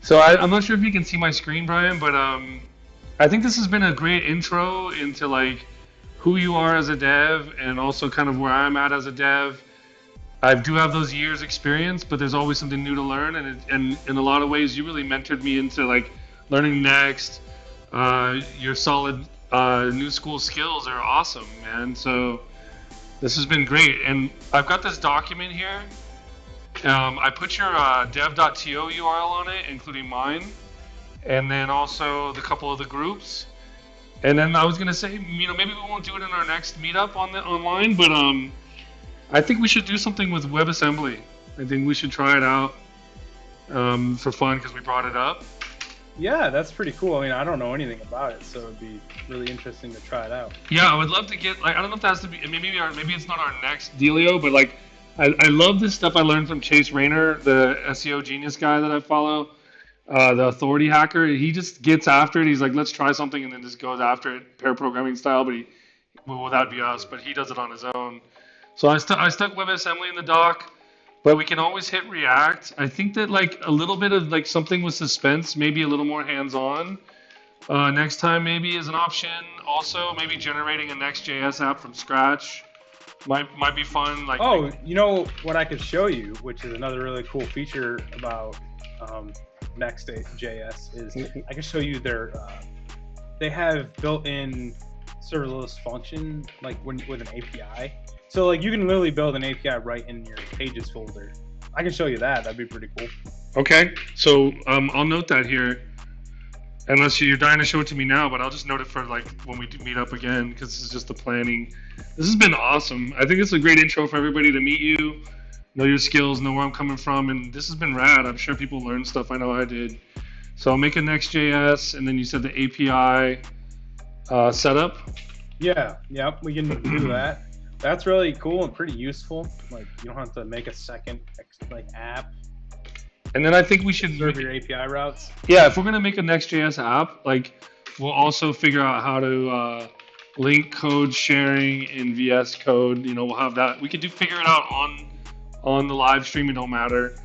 So I'm not sure if you can see my screen, Brian, but I think this has been a great intro into like who you are as a dev and also kind of where I'm at as a dev. I do have those years experience, but there's always something new to learn, and in a lot of ways you really mentored me into like learning Next. Your solid new school skills are awesome, man. So this has been great, and I've got this document here. I put your dev.to URL on it, including mine, and then also the couple of the groups. And then I was gonna say, maybe we won't do it in our next meetup online, but I think we should do something with WebAssembly. I think we should try it out for fun because we brought it up. Yeah, that's pretty cool. I mean, I don't know anything about it, so it'd be really interesting to try it out. Yeah, I would love to get, like, I don't know if that has to be, maybe it's not our next dealio, but like, I love this stuff I learned from Chase Rayner, the SEO genius guy that I follow. the authority hacker. He just gets after it. He's like, let's try something, and then just goes after it, pair programming style. But well, that'd be us. But he does it on his own. So I stuck WebAssembly in the dock, but we can always hit React. I think that like a little bit of like something with suspense, maybe a little more hands-on. Next time maybe is an option. Also, maybe generating a Next.js app from scratch might be fun. Like, Oh, you know what I could show you, which is another really cool feature about Next.js is I can show you their they have built-in serverless function like with an API. So like you can literally build an API right in your pages folder. I can show you that. That'd be pretty cool. okay, so I'll note that here. Unless you're dying to show it to me now, but I'll just note it for like when we do meet up again because this is just the planning. This has been awesome. I think it's a great intro for everybody to meet you, know your skills, know where I'm coming from, and this has been rad. I'm sure people learned stuff. I know I did. So I'll make a Next.js, and then you said the API setup. Yeah, yep, we can do that. That's really cool and pretty useful. Like you don't have to make a second like app, And then I think we should, serve your API routes. yeah, if we're gonna make a Next.js app, like we'll also figure out how to link code sharing in VS Code. You know, we'll have that. We could figure it out on the live stream. It don't matter.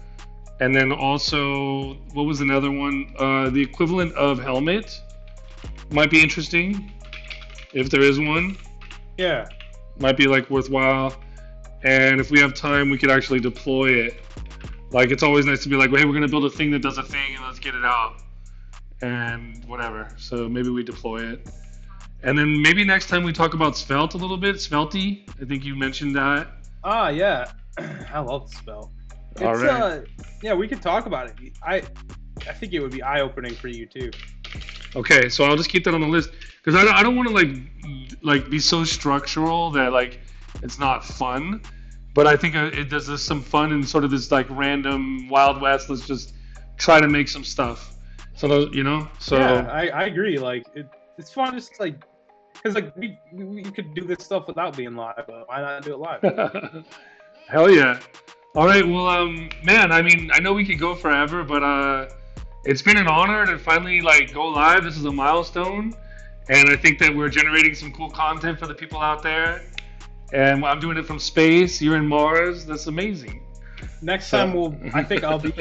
And then also, what was another one? The equivalent of Helmet might be interesting if there is one. Yeah, Might be like worthwhile. And if we have time, we could actually deploy it. Like it's always nice to be like, well, hey, we're gonna build a thing that does a thing, and let's get it out, and whatever. So maybe we deploy it, and then maybe next time we talk about Svelte a little bit. Svelte, I think you mentioned that. Ah, yeah. I love Spell. It's, All right. yeah, we could talk about it. I think it would be eye-opening for you too. Okay, so I'll just keep that on the list because I don't want to like be so structural that like it's not fun. But I think there's some fun in sort of this like random Wild West. Let's just try to make some stuff. So so Yeah, I agree. Like it's fun, just like because like we could do this stuff without being live. But why not do it live? hell yeah. All right, well, man, I mean, I know we could go forever, but it's been an honor to finally like go live. This is a milestone, and I think that we're generating some cool content for the people out there. And I'm doing it from space. You're in Mars. That's amazing. Next time I think I'll be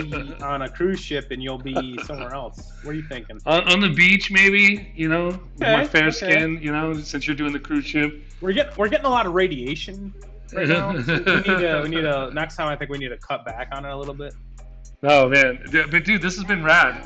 on a cruise ship and you'll be somewhere else. What are you thinking? On the beach, maybe. With my fair okay. skin. Since you're doing the cruise ship. We're getting a lot of radiation right now. So we need to next time I think we need to cut back on it a little bit. Oh man, but dude, this has been rad.